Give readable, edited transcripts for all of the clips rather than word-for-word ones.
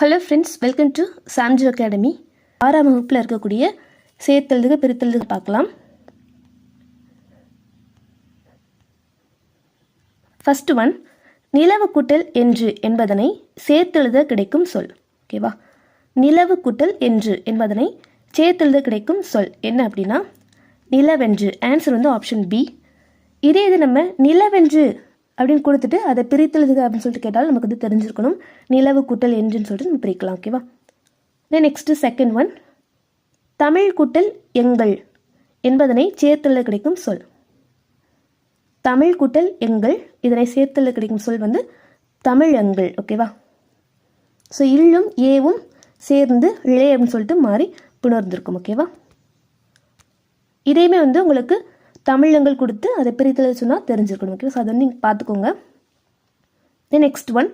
Hello friends, welcome to Samji academy. 6ஆம் வகுப்பில் இருக்கக்கூடிய சேர்த்தெழுதுக பிரித்தெழுதுக பார்க்கலாம். ஃபர்ஸ்ட் ஒன், நிலவு கூட்டல் என்று என்பதனை சேர்த்தெழுத கிடைக்கும் சொல். ஓகேவா? நிலவு கூட்டல் என்று என்பதனை சேர்த்தெழுத கிடைக்கும் சொல் என்ன அப்படின்னா நிலவென்று. ஆன்சர் வந்து ஆப்ஷன் பி. இதே இது நம்ம நிலவென்று அப்படின்னு கொடுத்துட்டு அதை பிரித்தெழுதுக அப்படின்னு சொல்லிட்டு கேட்டாலும் நமக்கு வந்து தெரிஞ்சிருக்கணும். நிலவு கூட்டல் என்றுன்னு சொல்லிட்டு நம்ம பிரிக்கலாம். ஓகேவா? Then next second one, Tamil கூட்டல் எங்கள் என்பதனை சேர்த்தெழுத கிடைக்கும் சொல். தமிழ் கூட்டல் எங்கள் இதனை சேர்த்தெழுத கிடைக்கும் சொல் வந்து தமிழங்கள். ஓகேவா? ஸோ இல்லும் ஏவும் சேர்ந்து இழே அப்படின்னு சொல்லிட்டு மாறி புணர்ந்திருக்கும். ஓகேவா? இதையுமே வந்து உங்களுக்கு தமிழங்கள் கொடுத்து அதை பிரித்தெழுத சொன்னால் தெரிஞ்சிருக்கணும். ஓகே, ஸோ அதை வந்து நீங்கள் பார்த்துக்கோங்க. தென் நெக்ஸ்ட் ஒன்,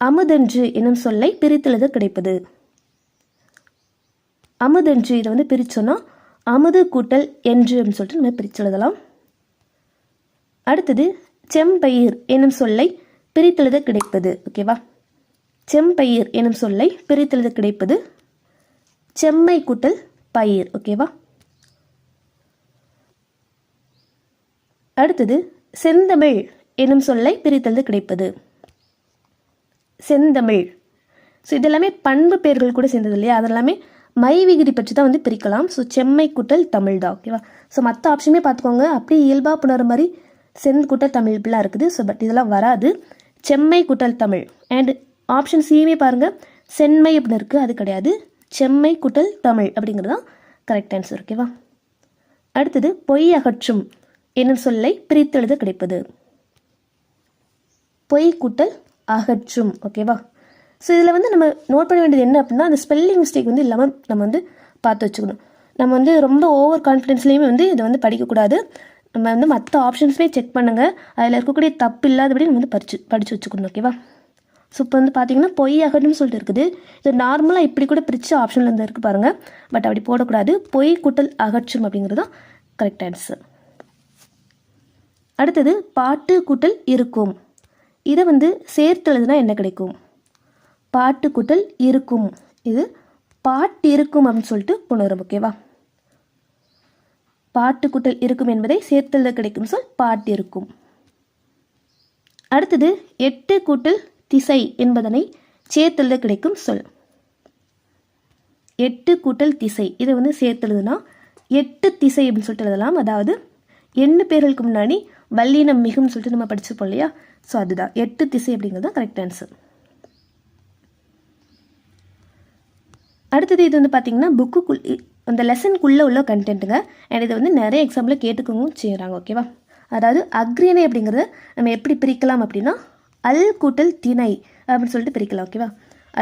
அமுதென்று என்னும் சொல்லை பிரித்தெழுத கிடைப்பது. அமுதென்று இதை வந்து பிரிச்சோன்னா அமுது கூட்டல் என்று அப்படின்னு சொல்லிட்டு நம்ம பிரிச்செழுதலாம். அடுத்தது செம்பயிர் என்னும் சொல்லை பிரித்தெழுத கிடைப்பது. ஓகேவா? செம்பயிர் என்னும் சொல்லை பிரித்தெழுத கிடைப்பது செம்மை கூட்டல் பயிர். ஓகேவா? அடுத்தது செந்தமிழ் என்னும் சொல்லை பிரித்தெழுத கிடைப்பது செந்தமிழ். ஸோ இதெல்லாமே பண்பு பெயர்கள் கூட சேர்ந்தது இல்லையா? அதெல்லாமே மை விகுதி பற்றி தான் வந்து பிரிக்கலாம். ஸோ செம்மை கூட்டல் தமிழ் தான். ஓகேவா? ஸோ மற்ற ஆப்ஷனுமே பார்த்துக்கோங்க. அப்படியே இயல்பாக புணர மாதிரி செந்து கூட்டல் தமிழ் இப்படிலாம் இருக்குது. ஸோ பட் இதெல்லாம் வராது. செம்மை கூட்டல் தமிழ். அண்ட் ஆப்ஷன் சியுமே பாருங்கள், செம்மை அப்படின்னு இருக்குது, அது கிடையாது. செம்மை கூட்டல் தமிழ் அப்படிங்கிறது தான் கரெக்ட் ஆன்சர். ஓகேவா? அடுத்தது பொய் அகற்றும் என்னும் சொல்லை பிரித்தெழுத கிடைப்பது பொய் கூட்டல் அகற்றும். ஓகேவா? ஸோ இதில் வந்து நம்ம நோட் பண்ண வேண்டியது என்ன அப்படின்னா, அந்த ஸ்பெல்லிங் மிஸ்டேக் வந்து இல்லாமல் நம்ம வந்து பார்த்து வச்சுக்கணும். நம்ம வந்து ரொம்ப ஓவர் கான்ஃபிடென்ஸ்லேயுமே வந்து இதை வந்து படிக்கக்கூடாது. நம்ம வந்து மற்ற ஆப்ஷன்ஸுமே செக் பண்ணுங்கள், அதில் இருக்கக்கூடிய தப்பு இல்லாதபடி நம்ம வந்து படித்து வச்சுக்கணும். ஓகேவா? ஸோ இப்போ வந்து பார்த்தீங்கன்னா பொய் அகற்றும் சொல்லிட்டு இருக்குது. இது நார்மலாக இப்படி கூட பிரித்து ஆப்ஷனில் இருந்து இருக்குது பாருங்கள். பட் அப்படி போடக்கூடாது. பொய் கூட்டல் அகற்றும் அப்படிங்கிறது தான் கரெக்ட் ஆன்சர். அடுத்தது பாட்டு கூட்டல் இருக்கும். இதை வந்து சேர்த்தெழுதுனா என்ன கிடைக்கும்? பாட்டு கூட்டல் இருக்கும். இது பாட்டு இருக்கும் அப்படின்னு சொல்லிட்டு புணரும். ஓகேவா? பாட்டு கூட்டல் இருக்கும் என்பதை சேர்த்தெழுத கிடைக்கும் சொல் பாட்டு இருக்கும். அடுத்தது எட்டு கூட்டல் திசை என்பதனை சேர்த்தெழுத கிடைக்கும் சொல். எட்டு கூட்டல் திசை இதை வந்து சேர்த்தெழுதுனா எட்டு திசை அப்படின்னு சொல்லிட்டு எழுதலாம். அதாவது எண்ணு பேர்களுக்கு முன்னாடி வல்லினம் மிகும்னு சொல்லிட்டு நம்ம படிச்சிருப்போம் இல்லையா? ஸோ அதுதான் எட்டு திசை அப்படிங்கிறது தான் கரெக்ட் ஆன்சர். அடுத்தது இது வந்து பார்த்தீங்கன்னா புக்குக்குள் அந்த லெசனுக்குள்ளே உள்ள கண்டென்ட்டுங்க. அண்ட் இதை வந்து நிறைய எக்ஸாம்பிள் கேட்டுக்கவும் செய்கிறாங்க. ஓகேவா? அதாவது அக்ரிணை அப்படிங்கிறத நம்ம எப்படி பிரிக்கலாம் அப்படின்னா அல் கூட்டல் திணை அப்படின்னு சொல்லிட்டு பிரிக்கலாம். ஓகேவா?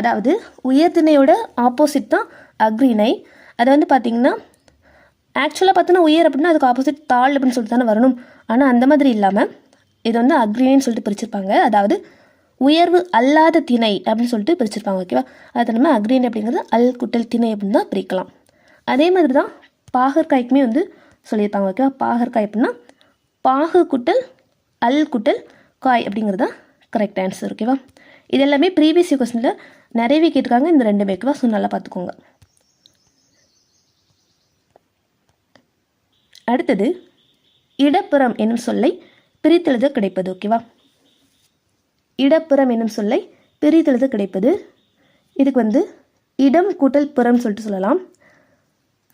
அதாவது உயர்திணையோட ஆப்போசிட் தான் அக்ரிணை. அதை வந்து பார்த்திங்கன்னா ஆக்சுவலாக பார்த்தோன்னா உயர் அப்படின்னா அதுக்கு ஆப்போசிட் தாழ் அப்படின்னு சொல்லிட்டு தானே வரணும். ஆனால் அந்த மாதிரி இல்லாமல் இது வந்து அக்ரிணைன்னு சொல்லிட்டு பிரிச்சிருப்பாங்க. அதாவது உயர்வு அல்லாத திணை அப்படின்னு சொல்லிட்டு பிரிச்சிருப்பாங்க. ஓகேவா? அதை நம்ம அக்ரிணை அப்படிங்கிறது அல் கூட்டல் திணை அப்படின்னு தான் பிரிக்கலாம். அதே மாதிரி தான் பாகற்காய்க்குமே வந்து சொல்லியிருப்பாங்க. ஓகேவா? பாகற்காய் அப்படின்னா பாகு கூட்டல் அல் கூட்டல் காய் அப்படிங்கிறது தான் கரெக்ட் ஆன்சர். ஓகேவா? இது எல்லாமே ப்ரீவியஸ் கொஸ்டினில் நிறையவே கேட்டிருக்காங்க இந்த ரெண்டுமே. ஓகேவா? ஸோ நல்லா பார்த்துக்கோங்க. அடுத்தது இடப்புறம் என்னும் சொல்லை பிரித்தெழுத கிடைப்பது. ஓகேவா? இடப்புறம் என்னும் சொல்லை பிரித்தெழுத கிடைப்பது இதுக்கு வந்து இடம் கூட்டல் புறம் சொல்லிட்டு சொல்லலாம்.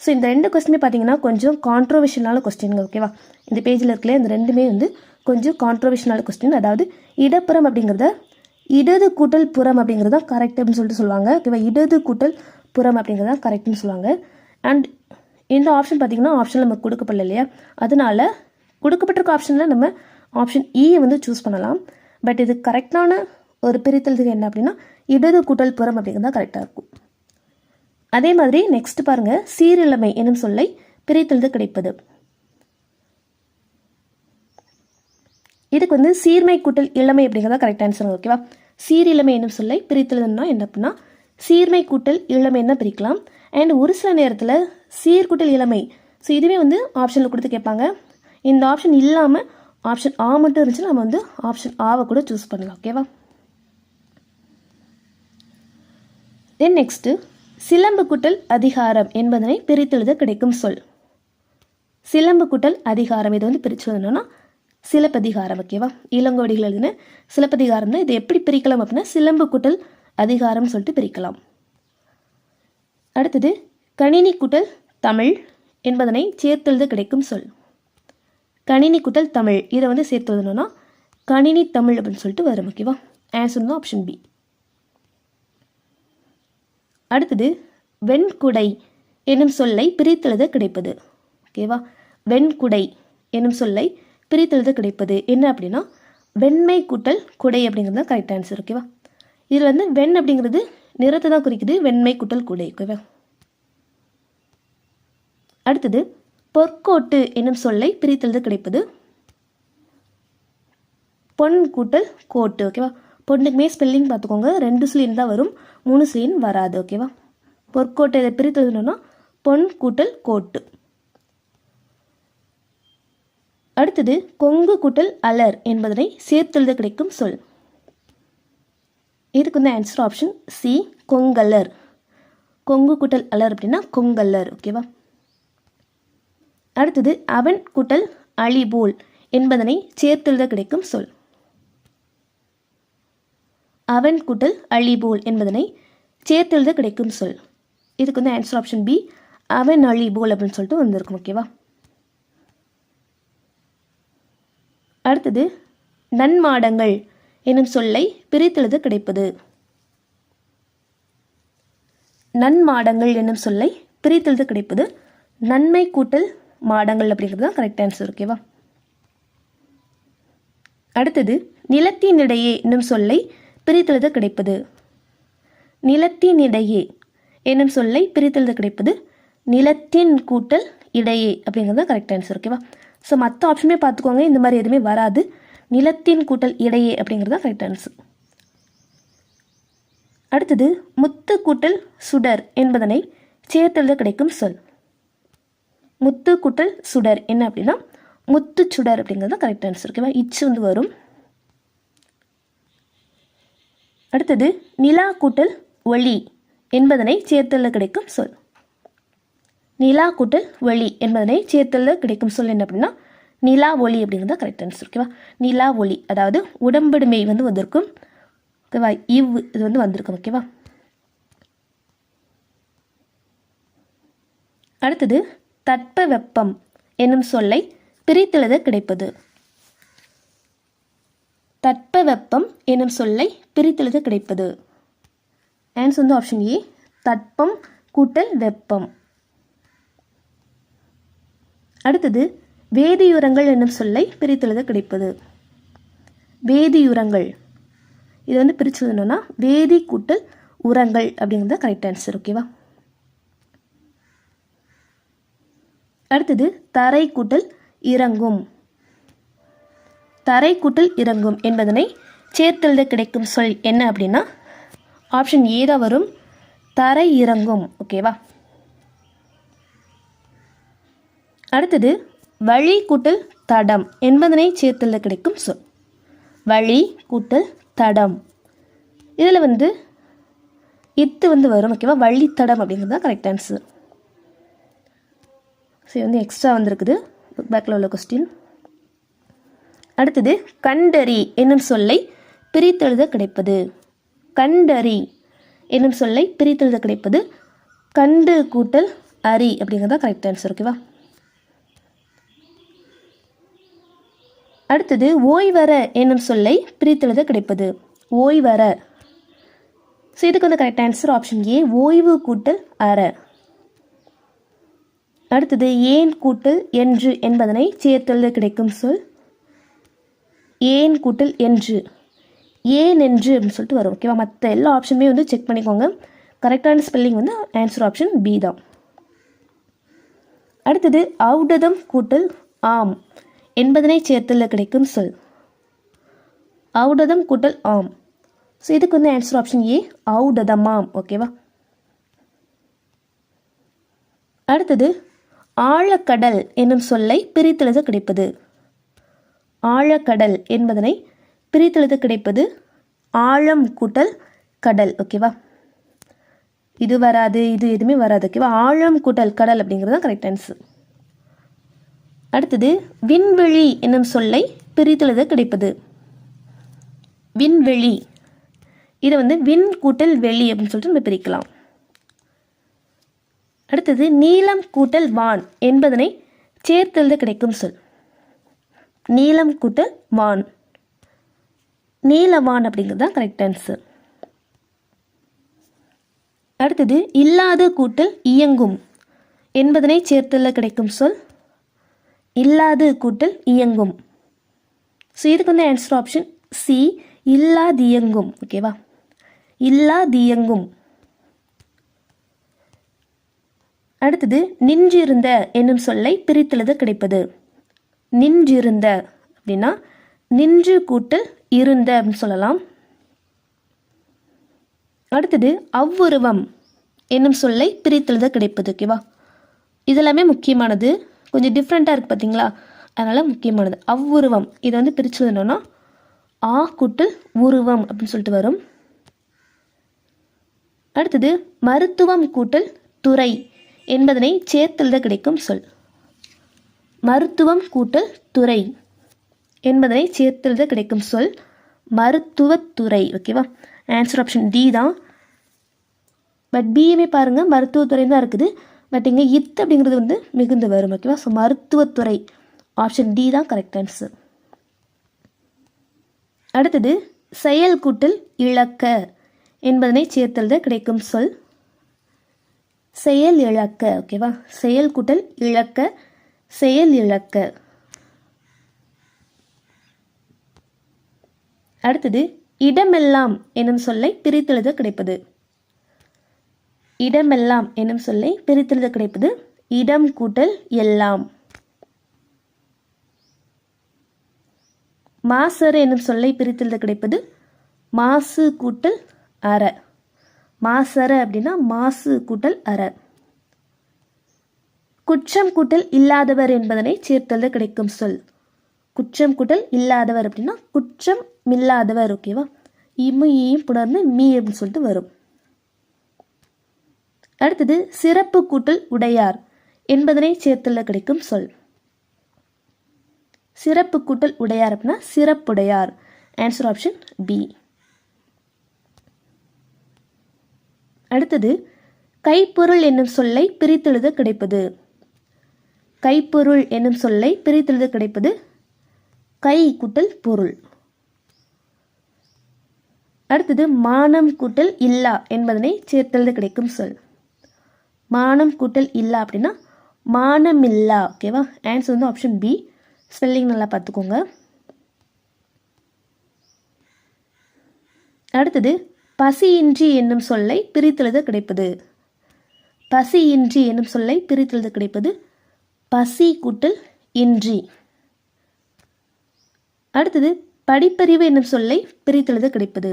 ஸோ இந்த ரெண்டு கொஸ்டினுமே பார்த்தீங்கன்னா கொஞ்சம் கான்ட்ரோவர்ஷியலான கொஸ்டின்ங்க. ஓகேவா? இந்த பேஜில் இருக்கல இந்த ரெண்டுமே வந்து கொஞ்சம் கான்ட்ரோவர்ஷியலான கொஸ்டின். அதாவது இடப்புறம் அப்படிங்கிறத இடது கூட்டல் புறம் அப்படிங்கிறது தான் கரெக்ட் அப்படின்னு சொல்லிட்டு சொல்லுவாங்க. ஓகேவா? இடது கூட்டல் புறம் அப்படிங்கிறது தான் கரெக்ட்னு சொல்லுவாங்க. அண்ட் இந்த ஆப்ஷன் பார்த்திங்கன்னா ஆப்ஷன் நமக்கு கொடுக்கப்படல இல்லையா? அதனால கொடுக்கப்பட்டிருக்க ஆப்ஷனில் நம்ம ஆப்ஷன் இயை வந்து சூஸ் பண்ணலாம். பட் இது கரெக்டான ஒரு பிரித்தெழுதுக என்ன அப்படின்னா இடது கூட்டல் புறம் அப்படிங்கிறது தான் கரெக்டாக இருக்கும். அதே மாதிரி நெக்ஸ்ட் பாருங்கள், சீரிழமை என்னும் சொல்லை பிரித்தெழுத கிடைப்பது. இதுக்கு வந்து சீர்மை கூட்டல் இளமை அப்படிங்கிறதா கரெக்ட் ஆன்சர். ஓகேவா? சீரிழமை என்னும் சொல்லை பிரித்தெழுதுனா என்ன அப்படின்னா சீர்மை கூட்டல் இளமைன்னு தான் பிரிக்கலாம். அண்ட் ஒரு சில நேரத்தில் சீர்கூட்டல் இளமை, ஸோ இதுவே வந்து ஆப்ஷனில் கொடுத்து கேட்பாங்க. இந்த ஆப்ஷன் இல்லாமல் ஆப்ஷன் ஆ மட்டும் இருந்துச்சுன்னா நம்ம வந்து ஆப்ஷன் ஆவை கூட சூஸ் பண்ணலாம். ஓகேவா? தென் நெக்ஸ்ட்டு சிலம்பு கூட்டல் அதிகாரம் என்பதனை பிரித்தெழுத கிடைக்கும் சொல். சிலம்பு கூட்டல் அதிகாரம் இது வந்து பிரித்து எழுதணும்னா சிலப்பதிகாரம். ஓகேவா, இளங்கோவடிகள் எழுதின சிலப்பதிகாரம் தான். இதை எப்படி பிரிக்கலாம் அப்படின்னா சிலம்பு கூட்டல் அதிகாரம் சொல்லிட்டு பிரிக்கலாம். அடுத்தது கணினி கூட்டல் தமிழ் என்பதனை சேர்த்தெழுத கிடைக்கும் சொல். கணினி கூட்டல் தமிழ் இதை வந்து சேர்த்து எழுதணும்னா கணினி தமிழ் அப்படின்னு சொல்லிட்டு வரும். ஓகேவா, ஆன்சர் தான் ஆப்ஷன் பி. அடுத்தது வெண்குடை என்னும் சொல்லை பிரித்தெழுத கிடைப்பது. ஓகேவா, வெண்குடை என்னும் சொல்லை பிரித்தெழுத கிடைப்பது என்ன அப்படின்னா வெண்மை கூட்டல் குடை அப்படிங்கிறது தான் கரெக்ட் ஆன்சர். ஓகேவா, இதில் வந்து வெண் அப்படிங்கிறது நிறத்தை தான் குறிக்குது, வெண்மை கூட்டல் குடை. ஓகேவா. அடுத்தது பொற்கோட்டு என்னும் சொல்லை பிரித்தெழுத கிடைப்பது பொன் கூட்டல் கோட்டு. ஓகேவா, பொண்ணுக்குமே ஸ்பெல்லிங் பார்த்துக்கோங்க, 2 ஸ்லீன் தான் வரும், 3 ஸ்லீன் வராது. ஓகேவா, பொற்கோட்டை இதை பிரித்தெழுதணும்னா பொன் கூட்டல் கோட்டு. அடுத்தது கொங்கு கூட்டல் அலர் என்பதனை சேர்த்தெழுத கிடைக்கும் சொல். இதுக்கு வந்து ஆன்சர் ஆப்ஷன் சி, கொங்கலர். கொங்கு கூட்டல் அலர் அப்படின்னா கொங்கலர். ஓகேவா. அடுத்தது அவன் கூட்டல் அழிபோல் என்பதனை சேர்த்தெழுத கிடைக்கும் சொல். அவன் கூட்டல் அழிபோல் என்பதனை சேர்த்தெழுத கிடைக்கும் சொல். இதுக்கு வந்து ஆன்சர் ஆப்ஷன் பி, அவன் அழிபோல் அப்படின்னு சொல்லிட்டு வந்திருக்கும். ஓகேவா. அடுத்தது நன்மாடங்கள் என்னும் சொல்லை பிரித்தெழுத கிடைப்பது. நன்மாடங்கள் என்னும் சொல்லை பிரித்தெழுத கிடைப்பது நன்மை கூட்டல் மாடங்கள் அப்படிங்கிறது தான் கரெக்ட் ஆன்சர். ஓகேவா. அடுத்தது நிலத்தினிடையே என்னும் சொல்லை பிரித்தெழுத கிடைப்பது. நிலத்தினிடையே என்னும் சொல்லை பிரித்தெழுத கிடைப்பது நிலத்தின் கூட்டல் இடையே அப்படிங்கிறது தான் கரெக்ட் ஆன்சர். ஓகேவா. ஸோ மற்ற ஆப்ஷனுமே பார்த்துக்கோங்க, இந்த மாதிரி எதுவுமே வராது. நிலத்தின் கூட்டல் இடையே அப்படிங்கிறது தான் கரெக்ட் ஆன்சர். அடுத்தது முத்து கூட்டல் சுடர் என்பதனை சேர்த்தெழுத கிடைக்கும் சொல். முத்து கூட்டல் சுடர் என்ன அப்படின்னா முத்து சுடர் அப்படிங்கிறது தான் கரெக்ட் ஆன்சர். ஓகேவா, இச்சு வந்து வரும். அடுத்தது நிலா கூட்டல் ஒளி என்பதனை சேர்த்தெழுத கிடைக்கும் சொல். நிலா கூட்டல் ஒளி என்பதனை சேர்த்தெழுத கிடைக்கும் சொல் என்ன அப்படின்னா நிலா ஒளி அப்படிங்கிறது கரெக்ட் ஆன்சர். ஓகேவா, நிலா ஒளி அதாவது உடம்படுமை வந்து வந்திருக்கும். ஓகேவா, இது வந்து வந்திருக்கும். ஓகேவா. அடுத்தது தட்ப வெப்பம் என்னும் சொல்லை பிரித்தெழுத கிடைப்பது. தட்ப வெப்பம் என்னும் சொல்லை பிரித்தெழுத கிடைப்பது ஆன்சர் வந்து ஆப்ஷன் ஏ, தட்பம் கூட்டல் வெப்பம். அடுத்தது வேதியுரங்கள் என்னும் சொல்லை பிரித்தெழுத கிடைப்பது. வேதியுரங்கள் இது வந்து பிரித்து எழுதணும்னா வேதி கூட்டல் உரங்கள் அப்படிங்கிறது கரெக்ட் ஆன்சர். ஓகேவா. அடுத்தது தரை கூட்டல் இறங்கும். தரை கூட்டல் இறங்கும் என்பதனை சேர்த்தெழுத கிடைக்கும் சொல் என்ன அப்படின்னா ஆப்ஷன் ஏ தான் வரும், தரை இறங்கும். ஓகேவா. அடுத்தது வழி கூட்டல் தடம் என்பதனை சேர்த்தெழுத கிடைக்கும் சொல். வழி கூட்டல் தடம் இதில் வந்து இத்து வந்து வரும். ஓகேவா, வழித்தடம் அப்படிங்கிறது தான் கரெக்ட் ஆன்சர். ஸோ வந்து எக்ஸ்ட்ரா வந்திருக்குது புக் பேக்கில் உள்ள கொஸ்டின். அடுத்தது கண்டறி என்னும் சொல்லை பிரித்தெழுத கிடைப்பது. கண்டறி என்னும் சொல்லை பிரித்தெழுத கிடைப்பது கண்டு கூட்டல் அரி அப்படிங்கிறது தான் கரெக்ட் ஆன்சர். ஓகேவா. அடுத்தது ஓய்வர என்னும் சொல்லை பிரித்தெழுத கிடைப்பது. ஓய்வர. ஸோ இதுக்கு வந்து கரெக்ட் ஆன்சர் ஆப்ஷன் ஏ, ஓய்வு கூட்டல் அற. அடுத்தது ஏன் கூட்டல் என்று என்பதனை சேர்த்தெழுத கிடைக்கும் சொல். ஏன் கூட்டல் என்று, ஏன் என்று அப்படின்னு சொல்லிட்டு வரும். ஓகேவா. மற்ற எல்லா ஆப்ஷனுமே வந்து செக் பண்ணிக்கோங்க, கரெக்டான ஸ்பெல்லிங் வந்து ஆன்சர் ஆப்ஷன் பி தான். அடுத்தது ஔடதம் கூட்டல் ஆம் என்பதனை சேர்த்தெழுத கிடைக்கும் சொல். ஔடதம் கூட்டல் ஆம். ஸோ இதுக்கு வந்து ஆன்சர் ஆப்ஷன் ஏ, ஔடதமாம். ஓகேவா. அடுத்தது ஆழக்கடல் என்னும் சொல்லை பிரித்தெழுத கிடைப்பது. ஆழக்கடல் என்பதனை பிரித்தெழுத கிடைப்பது ஆழம் கூட்டல் கடல். ஓகேவா. இது வராது, இது எதுவுமே வராது. ஓகேவா? ஆழம் கூட்டல் கடல் அப்படிங்கிறது தான் கரெக்ட் ஆன்சர். அடுத்தது விண்வெளி என்னும் சொல்லை பிரித்தெழுத கிடைப்பது. விண்வெளி, இதை வந்து விண் கூட்டல் வெளி அப்படின்னு சொல்லிட்டு நம்ம பிரிக்கலாம். அடுத்தது நீலம் கூட்டல் வான் என்பதனை சேர்த்தெழுத கிடைக்கும் சொல். நீலம் கூட்டல் வான், நீலவான் அப்படிங்கிறது தான் கரெக்ட் ஆன்சர். அடுத்தது இல்லாது கூட்டல் இயங்கும் என்பதனை சேர்த்தெழுத கிடைக்கும் சொல். இல்லாது கூட்டல் இயங்கும். ஸோ இதுக்கு வந்து ஆன்சர் ஆப்ஷன் சி, இல்லாதியங்கும். ஓகேவா? இல்லாதியங்கும். அடுத்தது நின்றிருந்த என்னும் சொல்லை பிரித்தெழுத கிடைப்பது. நின்றிருந்த அப்படின்னா நின்று கூட்டல் இருந்த அப்படின்னு சொல்லலாம். அடுத்தது அவ்வுருவம் என்னும் சொல்லை பிரித்தெழுத கிடைப்பது. ஓகேவா? இதெல்லாமே முக்கியமானது, கொஞ்சம் டிஃப்ரெண்ட்டாக இருக்குது பார்த்தீங்களா, அதனால் முக்கியமானது. அவ்வுருவம் இதை வந்து பிரித்து எழுதணும்னா ஆ கூட்டல் உருவம் அப்படின்னு சொல்லிட்டு வரும். அடுத்தது மருத்துவம் கூட்டல் துறை என்பதனை சேர்த்தெழுத கிடைக்கும் சொல். மருத்துவம் கூட்டல் துறை என்பதனை சேர்த்தெழுத கிடைக்கும் சொல் மருத்துவத்துறை. ஓகேவா? ஆன்சர் ஆப்ஷன் டி தான். பட் பியுமே பாருங்கள் மருத்துவத்துறை தான் இருக்குது, பட் இங்கே இத் அப்படிங்கிறது வந்து மிகுந்து வரும். ஓகேவா? ஸோ மருத்துவத்துறை ஆப்ஷன் டி தான் கரெக்ட் ஆன்சர். அடுத்தது செயல் கூட்டல் இழக்க என்பதனை சேர்த்தெழுத கிடைக்கும் சொல் செயல் இழக்க. ஓகேவா? செயல் கூட்டல் இழக்க, செயல் இழக்க. அடுத்தது இடமெல்லாம் என்னும் சொல்லை பிரித்தெழுத கிடைப்பது. இடமெல்லாம் என்னும் சொல்லை பிரித்தெழுத கிடைப்பது இடம் கூட்டல் எல்லாம். மாசறு என்னும் சொல்லை பிரித்தெழுத கிடைப்பது மாசு கூட்டல் அற. மாசற அப்படின்னா மாசு கூட்டல் அற. குற்றம் கூட்டல் இல்லாதவர் என்பதனை சேர்த்தெழுத கிடைக்கும் சொல். குற்றம் கூட்டல் இல்லாதவர் அப்படின்னா குற்றம் இல்லாதவர். ஓகேவா? இம்மு ஈயும் புணர்ந்து மீ அப்படின்னு சொல்லிட்டு வரும். அடுத்தது சிறப்பு கூட்டல் உடையார் என்பதனை சேர்த்தெழுத கிடைக்கும் சொல். சிறப்பு கூட்டல் உடையார் அப்படின்னா சிறப்புடையார். Answer option B. அடுத்தது கைப்பொருள் என்னும் சொல்லை பிரித்தெழுத கிடைப்பது. கைப்பொருள் என்னும் சொல்லை பிரித்தெழுத கிடைப்பது கை கூட்டல் பொருள். அடுத்தது மானம் கூட்டல் இல்லா என்பதனை சேர்த்தெழுத கிடைக்கும் சொல். மானம் கூட்டல் இல்லா அப்படின்னா மானமில்லா. ஓகேவா? ஆன்சர் வந்து ஆப்ஷன் பி. ஸ்பெல்லிங் நல்லா பார்த்துக்கோங்க. அடுத்தது பசியின்றி என்னும் சொல்லை பிரித்தெழுத கிடைப்பது. பசியின்றி என்னும் சொல்லை பிரித்தெழுத கிடைப்பது பசி கூட்டல் இன்றி. அடுத்தது படிப்பறிவு என்னும் சொல்லை பிரித்தெழுத கிடைப்பது.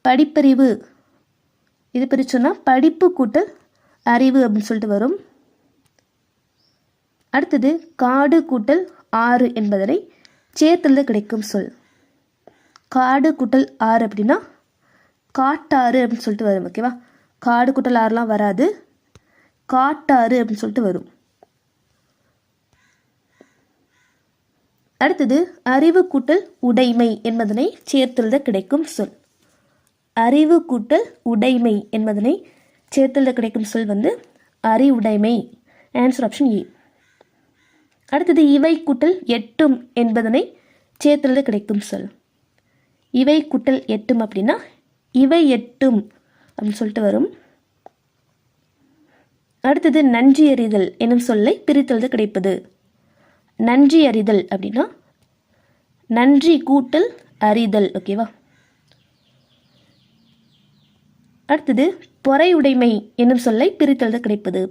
படிப்பறிவு இது பிரிச்சோன்னா படிப்பு கூட்டல் அறிவு அப்படின்னு சொல்லிட்டு வரும். அடுத்தது காடு கூட்டல் ஆறு என்பதனை சேர்த்தெழுத கிடைக்கும் சொல். காடு கூட்டல் ஆறு அப்படின்னா காட்டாறு அப்படின்னு சொல்லிட்டு வரும். ஓகேவா? காடு கூட்டல் ஆறுலாம் வராது, காட்டாறு அப்படின்னு சொல்லிட்டு வரும். அடுத்தது அறிவு கூட்டல் உடைமை என்பதனை சேர்த்தெழுத கிடைக்கும் சொல். அறிவு கூட்டல் உடைமை என்பதனை சேர்த்தெழுத கிடைக்கும் சொல் வந்து அறிவுடைமை. Answer option A. அடுத்தது இவை கூட்டல் எட்டும் என்பதனை சேர்த்தெழுத கிடைக்கும் சொல். இவை கூட்டல் எட்டும் அப்படின்னா இவை எட்டும் அப்படின்னு சொல்லிட்டு வரும். அடுத்தது நன்றி அறிதல் என்னும் சொல்லை பிரித்தெழுத கிடைப்பது. நன்றி அறிதல் அப்படின்னா நன்றி கூட்டல் அறிதல். ஓகேவா? அடுத்தது பொறை உடைமை என்னும் சொல்லை பிரித்தெழுத கிடைப்பது.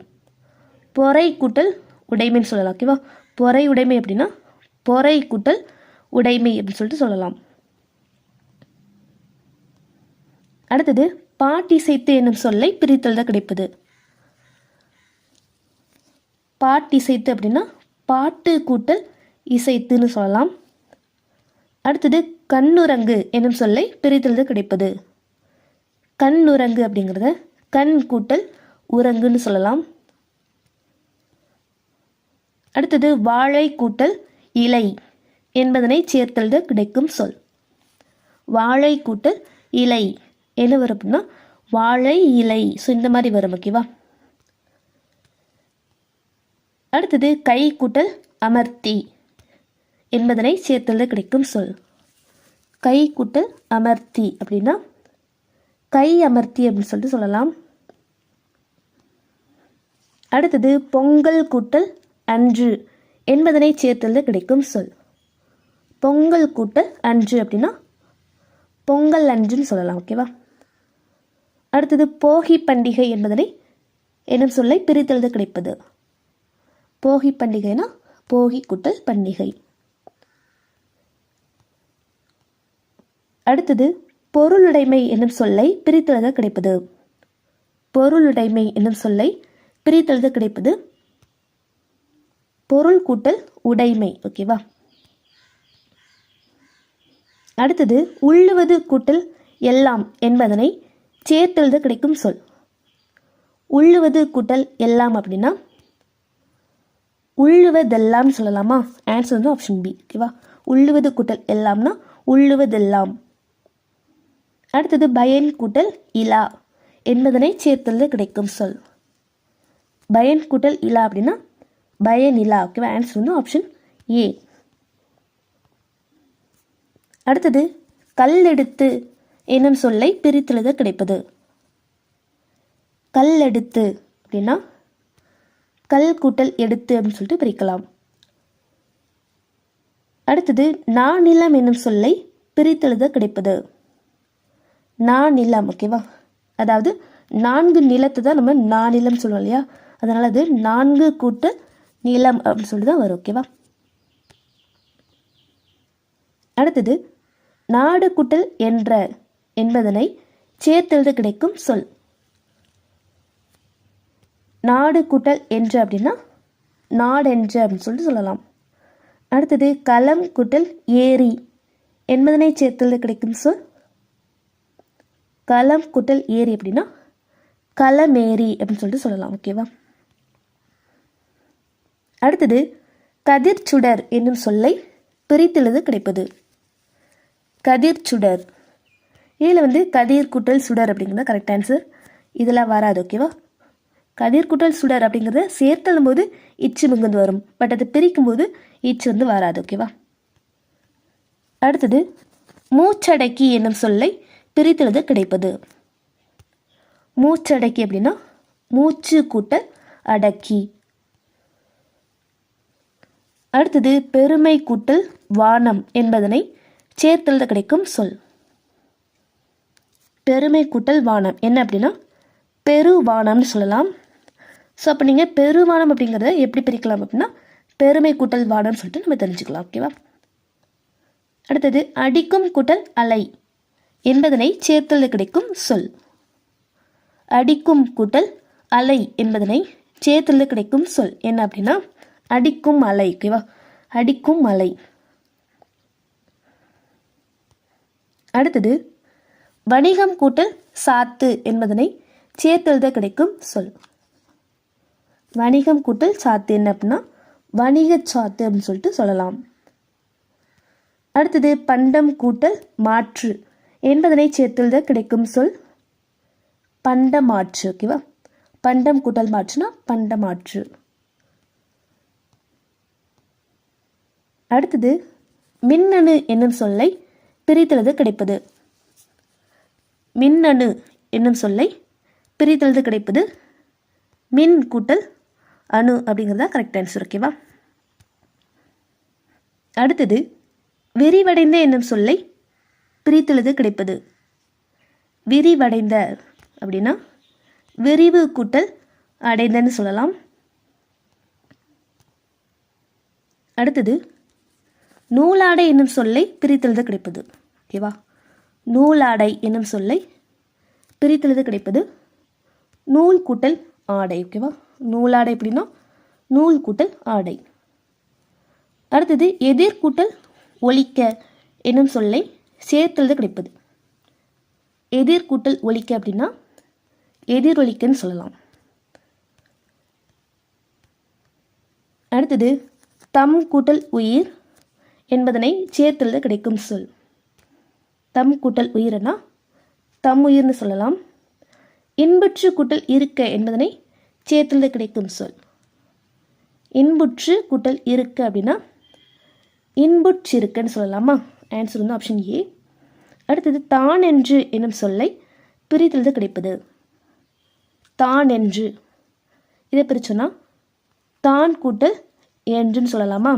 பொறை கூட்டல் உடைமைன்னு சொல்லலாம். ஓகேவா? பொறை உடைமை அப்படின்னா பொறை கூட்டல் உடைமை அப்படின்னு சொல்லிட்டு சொல்லலாம். அடுத்தது பாட்டிசைத்து என்னும் சொல்லை பிரித்தெழுத கிடைப்பது. பாட்டிசைத்து அப்படின்னா பாட்டு கூட்டல் இசைத்துன்னு சொல்லலாம். அடுத்தது கண்ணுரங்கு என்னும் சொல்லை பிரித்தெழுத கிடைப்பது. கண்ணுரங்கு அப்படிங்கிறத கண் கூட்டல் உறங்குன்னு சொல்லலாம். அடுத்தது வாழை கூட்டல் இலை என்பதனை சேர்த்தெழுத கிடைக்கும் சொல். வாழை கூட்டல் இலை என்ன வரும் அப்படின்னா வாழை இலை. ஸோ இந்த மாதிரி வரும். ஓகேவா. அடுத்தது கை கூட்டல் அமர்த்தி என்பதனை சேர்த்தெழுத கிடைக்கும் சொல். கை கூட்டல் அமர்த்தி அப்படின்னா கை அமர்த்தி அப்படின்னு சொல்லிட்டு சொல்லலாம். அடுத்தது பொங்கல் கூட்டல் அன்று என்பதனை சேர்த்தெழுத கிடைக்கும் சொல். பொங்கல் கூட்டல் அன்று அப்படின்னா பொங்கல் அன்றுன்னு சொல்லலாம். ஓகேவா. அடுத்தது போகி பண்டிகை என்பதனை என்னும் சொல்லை பிரித்தெழுத கிடைப்பது. போகி பண்டிகைனா போகி கூட்டல் பண்டிகை. அடுத்தது பொருளுடைமை என்னும் சொல்லை பிரித்தெழுத கிடைப்பது. பொருளுடைமை என்னும் சொல்லை பிரித்தெழுத கிடைப்பது பொருள் கூட்டல் உடைமை. ஓகேவா. அடுத்தது உள்ளுவது கூட்டல் எல்லாம் என்பதனை சேர்த்தெழுத கிடைக்கும் சொல். உள்ளுவது கூட்டல் எல்லாம் அப்படின்னா உள்ளுவதெல்லாம் சொல்லலாமா? ஆன்சர் வந்து ஆப்ஷன் பி. ஓகேவா. உள்ளுவது கூட்டல் எல்லாம்னா உள்ளுவதெல்லாம். அடுத்தது பயன் கூட்டல் இலா என்பதனை சேர்த்தெழுத கிடைக்கும் சொல். பயன் கூட்டல் இலா அப்படின்னா பயனிலா. ஓகேவா. ஆன்சர் வந்து ஆப்ஷன் ஏ. அடுத்தது கல்லெடுத்து என்னும் சொல்லை பிரித்தெழுத கிடைப்பது. கல்லெடுத்து அப்படின்னா கல் கூட்டல் எடுத்து அப்படின்னு சொல்லிட்டு பிரிக்கலாம். அடுத்தது நானிலம் என்னும் சொல்லை பிரித்தெழுத கிடைப்பது. நானிலம். ஓகேவா. அதாவது 4 நிலத்தை தான் நம்ம நானிலம் சொல்லுவோம் இல்லையா, அதனால் அது 4 கூட்டல் நிலம் அப்படின்னு சொல்லிட்டு தான் வரும். ஓகேவா. அடுத்தது நாடு கூட்டல் என்ற என்பதனை சேர்த்தெழுத கிடைக்கும் சொல். நாடு கூட்டல் என்ற அப்படின்னா நாடென்ற அப்படின்னு சொல்லிட்டு சொல்லலாம். அடுத்தது களம் கூட்டல் ஏரி என்பதனை சேர்த்தெழுத கிடைக்கும் சொல். களம் கூட்டல் ஏரி அப்படின்னா களமேரி அப்படின்னு சொல்லிட்டு சொல்லலாம். ஓகேவா. அடுத்தது கதிர்ச்சுடர் என்னும் சொல்லை பிரித்தெழுத கிடைப்பது. கதிர்ச்சுடர். இதில் வந்து கதிர் கூட்டல் சுடர் அப்படிங்கிறது கரெக்ட் ஆன்சர். இதெல்லாம் வராது. ஓகேவா. கதிர் கூட்டல் சுடர் அப்படிங்கிறத சேர்த்தெழும் போது இச்சு மிகுந்து வரும், பட் அதை பிரிக்கும் போது இச்சு வந்து வராது. ஓகேவா. அடுத்தது மூச்சடக்கி என்னும் சொல்லை பிரித்தெழுத கிடைப்பது. மூச்சடக்கி அப்படின்னா மூச்சு கூட்டல் அடக்கி. அடுத்தது பெருமை கூட்டல் வானம் என்பதனை சேர்த்தெழுத கிடைக்கும் சொல். பெருமை கூட்டல் வானம் என்ன அப்படின்னா பெருவானம்னு சொல்லலாம். ஸோ அப்போ நீங்கள் பெருவானம் அப்படிங்கிறத எப்படி பிரிக்கலாம் அப்படின்னா பெருமை கூட்டல் வானம்னு சொல்லிட்டு நம்ம தெரிஞ்சுக்கலாம். ஓகேவா. அடுத்தது அடிக்கும் கூட்டல் அலை என்பதனை சேர்த்தெழுத கிடைக்கும் சொல். அடிக்கும் கூட்டல் அலை என்பதனை சேர்த்தெழுத கிடைக்கும் சொல் என்ன அப்படின்னா அடிக்கும் அலை. ஓகேவா. அடிக்கும் அலை. அடுத்தது வணிகம் கூட்டல் சாத்து என்பதனை சேர்த்தெழுத கிடைக்கும் சொல். வணிகம் கூட்டல் சாத்து என்ன அப்படின்னா வணிக சாத்து அப்படின்னு சொல்லிட்டு சொல்லலாம். அடுத்தது பண்டம் கூட்டல் மாற்று என்பதனை சேர்த்தெழுத கிடைக்கும் சொல் பண்டமாற்று. ஓகேவா. பண்டம் கூட்டல் மாற்றுனா பண்டமாற்று. அடுத்தது மின்னணு என்னும் சொல்லை பிரித்தெழுத கிடைப்பது. மின்னணு என்னும் சொல்லை பிரித்தெழுத கிடைப்பது மின் கூட்டல் அணு அப்படிங்கிறதா கரெக்ட் ஆன்சர். ஓகேவா. அடுத்தது விரிவடைந்த என்னும் சொல்லை பிரித்தெழுத கிடைப்பது. விரிவடைந்த அப்படின்னா விரிவு கூட்டல் அடைந்தன்னு சொல்லலாம். அடுத்தது நூலாடை என்னும் சொல்லை பிரித்தெழுத கிடைப்பது. ஓகேவா. நூலாடை என்னும் சொல்லை பிரித்தெழுத கிடைப்பது நூல் கூட்டல் ஆடை. ஓகேவா. நூலாடை அப்படின்னா நூல் கூட்டல் ஆடை. அடுத்தது எதிர்கூட்டல் ஒலிக்க என்னும் சொல்லை சேர்த்தெழுத கிடைப்பது. எதிர்கூட்டல் ஒலிக்க அப்படின்னா எதிரொலிக்குன்னு சொல்லலாம். அடுத்தது தம் கூட்டல் உயிர் என்பதனை சேர்த்தெழுத கிடைக்கும் சொல். தம் கூட்டல் உயிர்னா தம் உயிர்னு சொல்லலாம். இன்புற்று கூட்டல் இருக்க என்பதனை சேர்த்தெழுத கிடைக்கும் சொல். இன்புற்று கூட்டல் இருக்க அப்படின்னா இன்புற்றிருக்கன்னு சொல்லலாமா? ஆன்சர் வந்து ஆப்ஷன் ஏ. அடுத்தது தான் என்று என்னும் சொல்லை பிரித்தெழுத கிடைப்பது. தான் என்று இதை பிரிச்சோன்னா தான் கூட்டல் என்றுன்னு சொல்லலாமா?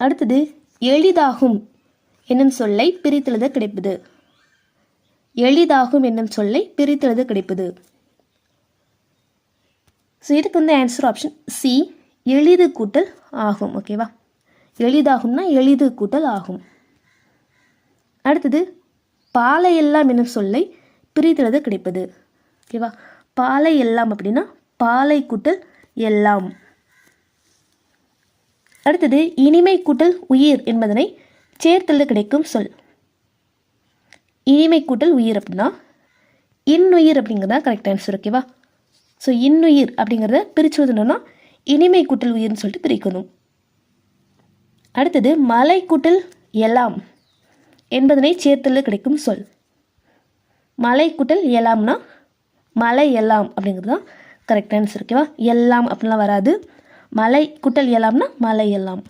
அடுத்தது எளிதாகும் என்னும் சொல்லை பிரித்தெழுத கிடைப்பது. எளிதாகும் என்னும் சொல்லை பிரித்தெழுத கிடைப்பது. ஸோ இதுக்கு வந்து ஆன்சர் ஆப்ஷன் சி, எளிது கூட்டல் ஆகும். ஓகேவா? எளிதாகும்னா எளிது கூட்டல் ஆகும். அடுத்தது பாலை எல்லாம் என்னும் சொல்லை பிரித்தெழுத கிடைப்பது. ஓகேவா? பாலை எல்லாம் அப்படின்னா பாலை கூட்டல் எல்லாம். அடுத்தது இனிமை கூட்டல் உயிர் என்பதனை சேர்த்தெழுத கிடைக்கும் சொல். இனிமை கூட்டல் உயிர் அப்படின்னா இன்னுயிர் அப்படிங்கிறதா கரெக்ட் ஆன்சர். ஓகேவா? ஸோ இன்னுயிர் அப்படிங்கிறத பிரித்து எழுதணும்னா இனிமை கூட்டல் உயிர்னு சொல்லிட்டு பிரிக்கணும். அடுத்தது மலை கூட்டல் எல்லாம் என்பதனை சேர்த்தெழுத கிடைக்கும் சொல். மலை கூட்டல் எலாம்னா மலை எல்லாம் அப்படிங்கிறது தான் கரெக்ட் ஆன்சர். ஓகேவா? எல்லாம் அப்படிலாம் வராது. மலை கூட்டல் எலாம்னா மலை எல்லாம்.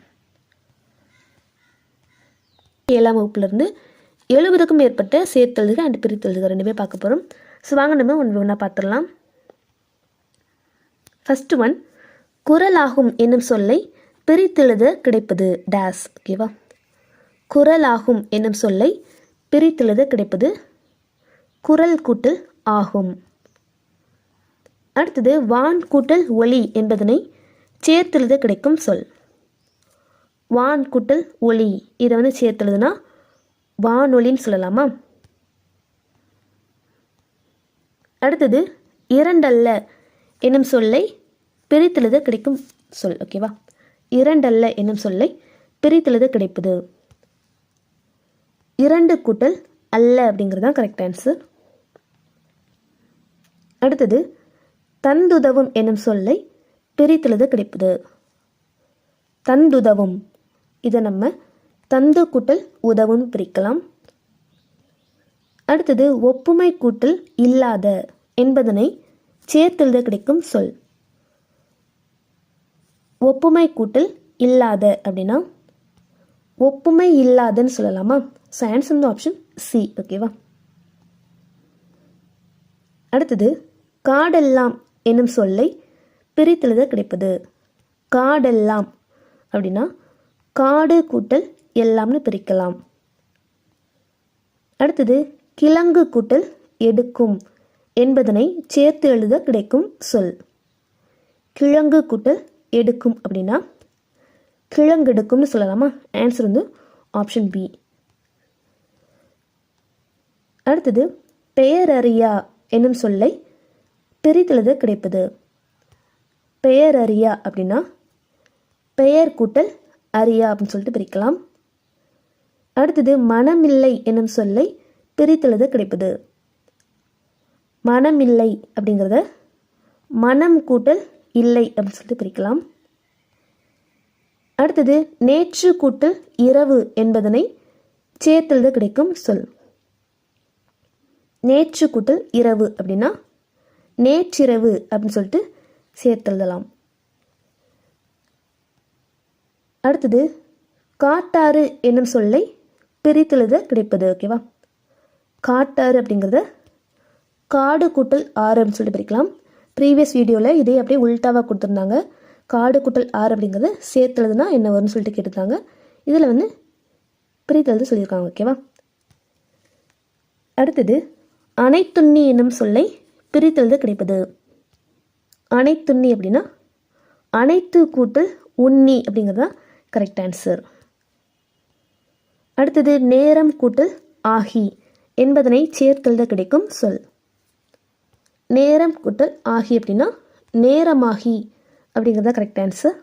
7ஆம் வகுப்புலேருந்து 70க்கும் மேற்பட்ட சேர்த்தெழுதுக அண்ட் பிரித்தெழுதுக ரெண்டுமே பார்க்க போகிறோம். ஸோ வாங்க நம்ம ஒன்றா பார்த்துடலாம். ஃபஸ்ட்டு ஒன், குரலாகும் என்னும் சொல்லை பிரித்தெழுத கிடைப்பது டேஸ். ஓகேவா? குரலாகும் என்னும் சொல்லை பிரித்தெழுத கிடைப்பது குரல் கூட்டல் ஆகும். அடுத்தது வான் கூட்டல் ஒளி என்பதனை சேர்த்தெழுத கிடைக்கும் சொல். வான் கூட்டல் ஒளி இதை வந்து சேர்த்தெழுதுனா வானொலின்னு சொல்லலாமா? அடுத்தது இரண்டல்ல என்னும் சொல்லை பிரித்தெழுத கிடைக்கும் சொல். ஓகேவா? இரண்டல்ல என்னும் சொல்லை பிரித்தெழுத கிடைப்பது இரண்டு கூட்டல் அல்ல அப்படிங்கிறது தான் கரெக்ட் ஆன்சர். அடுத்தது தந்துதவும் என்னும் சொல்லை பிரித்தெழுத கிடைப்பது. தந்துதவும் இதை நம்ம தந்து கூட்டல் உதவும் பிரிக்கலாம். அடுத்தது ஒப்புமை கூட்டல் இல்லாத என்பதனை சேர்த்தெழுத கிடைக்கும் சொல். ஒப்புமை கூட்டல் இல்லாத அப்படின்னா ஒப்புமை இல்லாதன்னு சொல்லலாமா? ஸோ ஆன்சர் வந்து ஆப்ஷன் சி. ஓகேவா? அடுத்தது காடெல்லாம் என்னும் சொல்லை பிரித்தெழுத கிடைப்பது. காடெல்லாம் அப்படின்னா காடு கூட்டல் எல்லாம்னு பிரிக்கலாம். அடுத்தது கிழங்கு கூட்டல் எடுக்கும் என்பதனை சேர்த்து எழுத கிடைக்கும் சொல். கிழங்கு கூட்டல் எடுக்கும் அப்படின்னா கிழங்கெடுக்கும்னு சொல்லலாமா? ஆன்சர் வந்து ஆப்ஷன் பி. அடுத்தது பெயரறியா என்னும் சொல்லை பிரித்தெழுத கிடைப்பது. பெயரறியா அப்படின்னா பெயர் கூட்டல் அறியா அப்படின்னு சொல்லிட்டு பிரிக்கலாம். அடுத்தது மனமில்லை என்னும் சொல்லை பிரித்தெழுத கிடைப்பது. மனமில்லை அப்படிங்கிறத மனம் கூட்டல் இல்லை அப்படின்னு சொல்லிட்டு பிரிக்கலாம். அடுத்தது நேற்று கூட்டல் இரவு என்பதனை சேர்த்தெழுத கிடைக்கும் சொல். நேற்று கூட்டல் இரவு அப்படின்னா நேற்றிரவு அப்படின்னு சொல்லிட்டு சேர்த்தெழுதலாம். அடுத்தது காட்டாறு என்னும் சொல்லை பிரித்தெழுத கிடைப்பது. ஓகேவா? காட்டாறு அப்படிங்கிறத காடு கூட்டல் ஆறு அப்படின்னு சொல்லிட்டு பிரிக்கலாம். ப்ரீவியஸ் வீடியோவில் இதே அப்படியே உல்ட்டாவாக கொடுத்துருந்தாங்க. காடு கூட்டல் ஆறு அப்படிங்கிறத சேர்த்தெழுதுனா என்ன வரும்னு சொல்லிட்டு கேட்டிருந்தாங்க. இதில் வந்து பிரித்தெழுது சொல்லியிருக்காங்க. ஓகேவா? அடுத்தது அனைத்துண்ணி என்னும் சொல்லை பிரித்தெழுத கிடைப்பது. அனைத்துண்ணி அப்படின்னா அனைத்து கூட்டல் உண்ணி அப்படிங்கிறது தான் கரெக்ட் ஆன்சர். அடுத்தது நேரம் கூட்டல் ஆகி என்பதனை சேர்த்தெழுத கிடைக்கும் சொல். நேரம் கூட்டல் ஆகி அப்படின்னா நேரமாகி அப்படிங்கிறதா கரெக்ட் ஆன்சர்.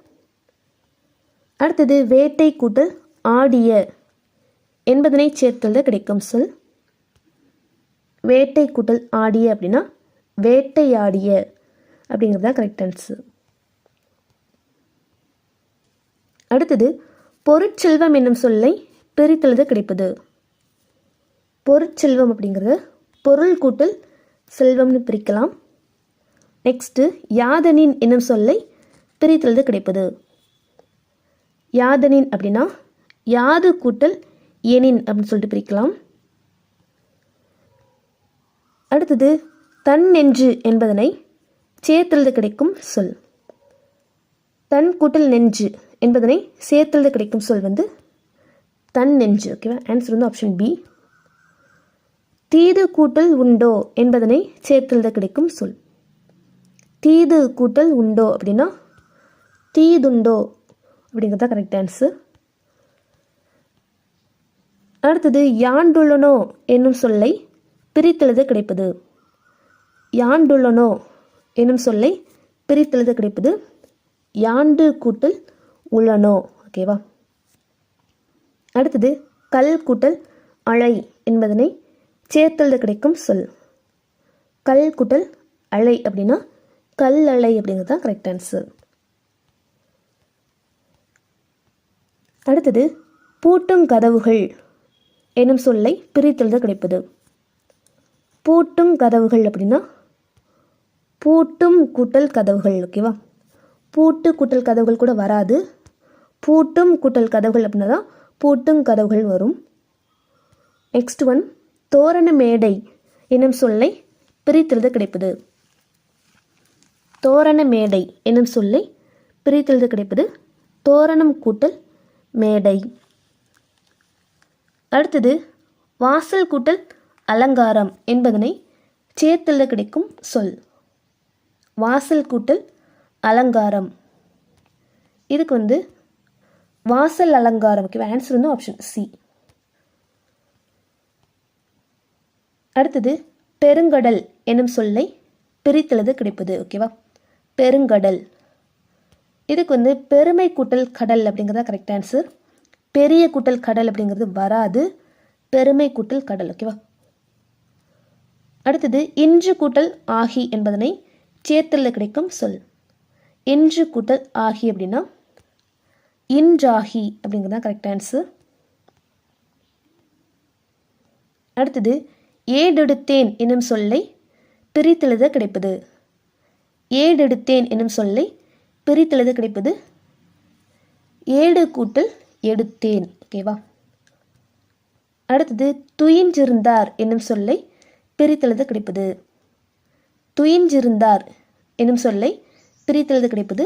அடுத்தது வேட்டை கூட்டல் ஆடிய என்பதனை சேர்த்தெழுத கிடைக்கும் சொல். வேட்டை கூட்டல் ஆடிய அப்படின்னா வேட்டையாடிய அப்படிங்கிறது தான் கரெக்ட் ஆன்சர். அடுத்தது பொருட்செல்வம் என்னும் சொல்லை பிரித்தெழுத கிடைப்பது. பொருட்செல்வம் அப்படிங்கிறது பொருள் கூட்டல் செல்வம்னு பிரிக்கலாம். நெக்ஸ்ட்டு யாதனின் என்னும் சொல்லை பிரித்தெழுத கிடைப்பது. யாதனின் அப்படின்னா யாது கூட்டல் எனின் அப்படின்னு சொல்லிட்டு பிரிக்கலாம். அடுத்தது தன் நெஞ்சு என்பதனை சேர்த்தெழுத கிடைக்கும் சொல். தன் கூட்டல் நெஞ்சு என்பதனை சேர்த்தெழுத கிடைக்கும் சொல் வந்து தன் நெஞ்சு. ஓகேவா, ஆன்சர் வந்து ஆப்ஷன் பி. தீது கூட்டல் உண்டோ என்பதனை சேர்த்தெழுத கிடைக்கும் சொல். தீது கூட்டல் உண்டோ அப்படின்னா தீதுண்டோ அப்படிங்கிறது தான் கரெக்ட் ஆன்சர். அடுத்தது யாண்டுள்ளனோ என்னும் சொல்லை பிரித்தெழுத கிடைப்பது. யாண்டுள்ளனோ என்னும் சொல்லை பிரித்தெழுத கிடைப்பது யாண்டு கூட்டல் உளனோ. ஓகேவா. அடுத்தது கல் கூட்டல் அழை என்பதனை சேர்த்தெழுத கிடைக்கும் சொல். கல் கூட்டல் அழை அப்படின்னா கல் அலை அப்படிங்கிறது தான் கரெக்ட் ஆன்சர். அடுத்தது பூட்டும் கதவுகள் என்னும் சொல்லை பிரித்தெழுத கிடைப்பது. பூட்டும் கதவுகள் அப்படின்னா பூட்டும் கூட்டல் கதவுகள். ஓகேவா, பூட்டு கூட்டல் கதவுகள் கூட வராது. பூட்டும் கூட்டல் கதவுகள் அப்படின்னா தான் பூட்டும் கதவுகள் வரும். நெக்ஸ்ட் ஒன் தோரண மேடை என்னும் சொல்லை பிரித்தெழுத கிடைப்பது. தோரண மேடை என்னும் சொல்லை பிரித்தெழுத கிடைப்பது தோரணம் கூட்டல் மேடை. அடுத்தது வாசல் கூட்டல் அலங்காரம் என்பதனை சேர்த்தெழுத கிடைக்கும் சொல். வாசல் கூட்டல் அலங்காரம், இதுக்கு வந்து வாசல் அலங்காரம். ஓகேவா, ஆன்சர் வந்து ஆப்ஷன் சி. அடுத்தது பெருங்கடல் என்னும் சொல்லை பிரித்தெழுத கிடைப்பது. ஓகேவா, பெருங்கடல், இதுக்கு வந்து பெருமை கூட்டல் கடல் அப்படிங்கிறதா கரெக்ட் ஆன்சர். பெரிய கூட்டல் கடல் அப்படிங்கிறது வராது, பெருமை கூட்டல் கடல். ஓகேவா. அடுத்தது இன்று கூட்டல் ஆகி என்பதனை சேர்த்தெழுத கிடைக்கும் சொல். இன்று கூட்டல் ஆகி அப்படின்னா இன்றாகி அப்படிங்கிறதா கரெக்ட் ஆன்சர். அடுத்தது ஏடெடுத்தேன் என்னும் சொல்லை பிரித்தெழுத கிடைப்பது. ஏடெடுத்தேன் என்னும் சொல்லை பிரித்தெழுத கிடைப்பது ஏடு கூட்டல் எடுத்தேன். ஓகேவா. அடுத்தது துயின்றிருந்தார் என்னும் சொல்லை பிரித்தெழுத கிடைப்பது. துயின்றிருந்தார் என்னும் சொல்லை பிரித்தெழுத கிடைப்பது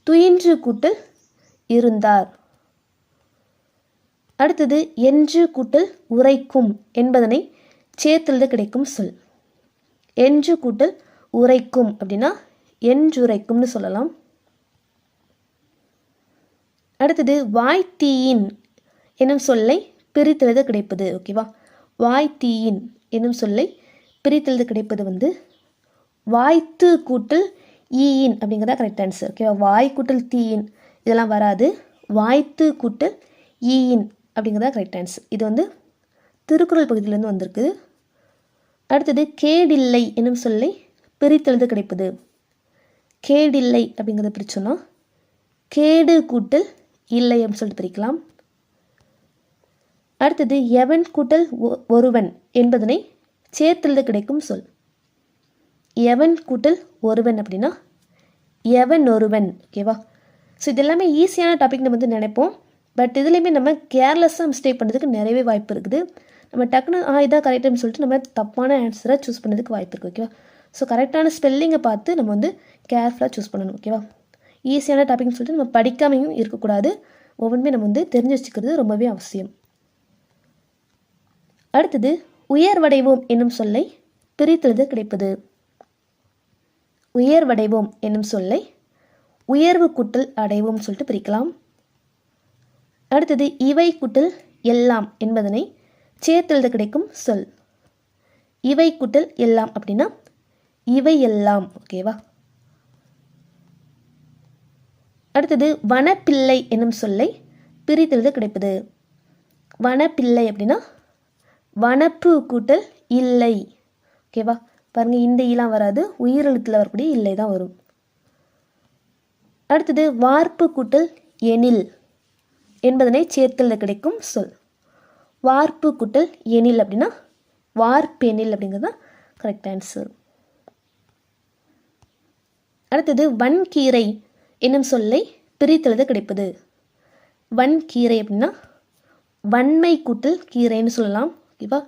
துயின்று கூட்டல் இருந்தார். அடுத்தது என்று கூட்டல் உரைக்கும் என்பதனை சேர்த்தெழுத கிடைக்கும் சொல். என்று கூட்டல் உரைக்கும் அப்படின்னா என்றுரைக்கும்னு சொல்லலாம். அடுத்தது வாய்த்தீயின் என்னும் சொல்லை பிரித்தெழுத கிடைப்பது. ஓகேவா, வாய்த்தீயின் என்னும் சொல்லை பிரித்தெழுத கிடைப்பது வந்து வாய்த்து கூட்டல் ஈயின் அப்படிங்கிறதா கரெக்ட் ஆன்சர். ஓகேவா, வாய் கூட்டல் தீயின் இதெல்லாம் வராது, வாய்த்து கூட்டல் ஈயின் அப்படிங்கிறதா கரெக்ட் ஆன்சர். இது வந்து திருக்குறள் பகுதியிலேருந்து வந்திருக்கு. அடுத்தது கேடில்லை என்னும் சொல்லை பிரித்தெழுத கிடைப்பது. கேடில்லை அப்படிங்கிறத பிரிச்சோன்னா கேடு கூட்டல் இல்லை அப்படின்னு சொல்லிட்டு பிரிக்கலாம். அடுத்தது எவன் கூட்டல் ஒருவன் என்பதனை சேர்த்தெழுத கிடைக்கும் சொல். எவன் கூட்டல் ஒருவன் அப்படின்னா எவன் ஒருவன். ஓகேவா. ஸோ இது எல்லாமே ஈஸியான டாபிக் நம்ம வந்து நினைப்போம். பட் இதுலேயுமே நம்ம கேர்லெஸ்ஸாக மிஸ்டேக் பண்ணுறதுக்கு நிறையவே வாய்ப்பு இருக்குது. நம்ம டக்குன்னு இதாக கரெக்டுன்னு சொல்லிட்டு நம்ம தப்பான ஆன்சரை சூஸ் பண்ணதுக்கு வாய்ப்பு இருக்குது. ஓகேவா. ஸோ கரெக்டான ஸ்பெல்லிங்கை பார்த்து நம்ம வந்து கேர்ஃபுல்லாக சூஸ் பண்ணணும். ஓகேவா. ஈஸியான டாபிக்னு சொல்லிட்டு நம்ம படிக்காமையும் இருக்கக்கூடாது. ஒவ்வொன்றுமே நம்ம வந்து தெரிஞ்சு வச்சுக்கிறது ரொம்பவே அவசியம். அடுத்தது உயர்வடைவோம் என்னும் சொல்லை பிரித்தெழுத கிடைப்பது. உயர்வடைவோம் என்னும் சொல்லை உயர்வு கூட்டல் அடைவோம் சொல்லிட்டு பிரிக்கலாம். அடுத்தது இவை கூட்டல் எல்லாம் என்பதனை சேர்த்தெழுத கிடைக்கும் சொல். இவை கூட்டல் எல்லாம் அப்படின்னா இவை எல்லாம். ஓகேவா. அடுத்தது வனப்பிள்ளை என்னும் சொல்லை பிரித்தெழுத கிடைப்பது. வனப்பிள்ளை அப்படின்னா வனப்பு கூட்டல் இல்லை. ஓகேவா, பாருங்கள் இந்த ஈலாம் வராது, உயிரெழுத்தில் வரக்கூடிய இல்லை தான் வரும். அடுத்தது வார்ப்பு கூட்டல் எனில் என்பதனை சேர்த்தலில் கிடைக்கும் சொல். வார்ப்பு கூட்டல் எனில் அப்படின்னா வார்ப்பெனில் அப்படிங்கிறது தான் கரெக்ட் ஆன்சர். அடுத்தது வன்கீரை என்னும் சொல்லை பிரித்தெழுத கிடைப்பது. வன்கீரை அப்படின்னா வன்மை கூட்டல் கீரைன்னு சொல்லலாம். ஓகேவா,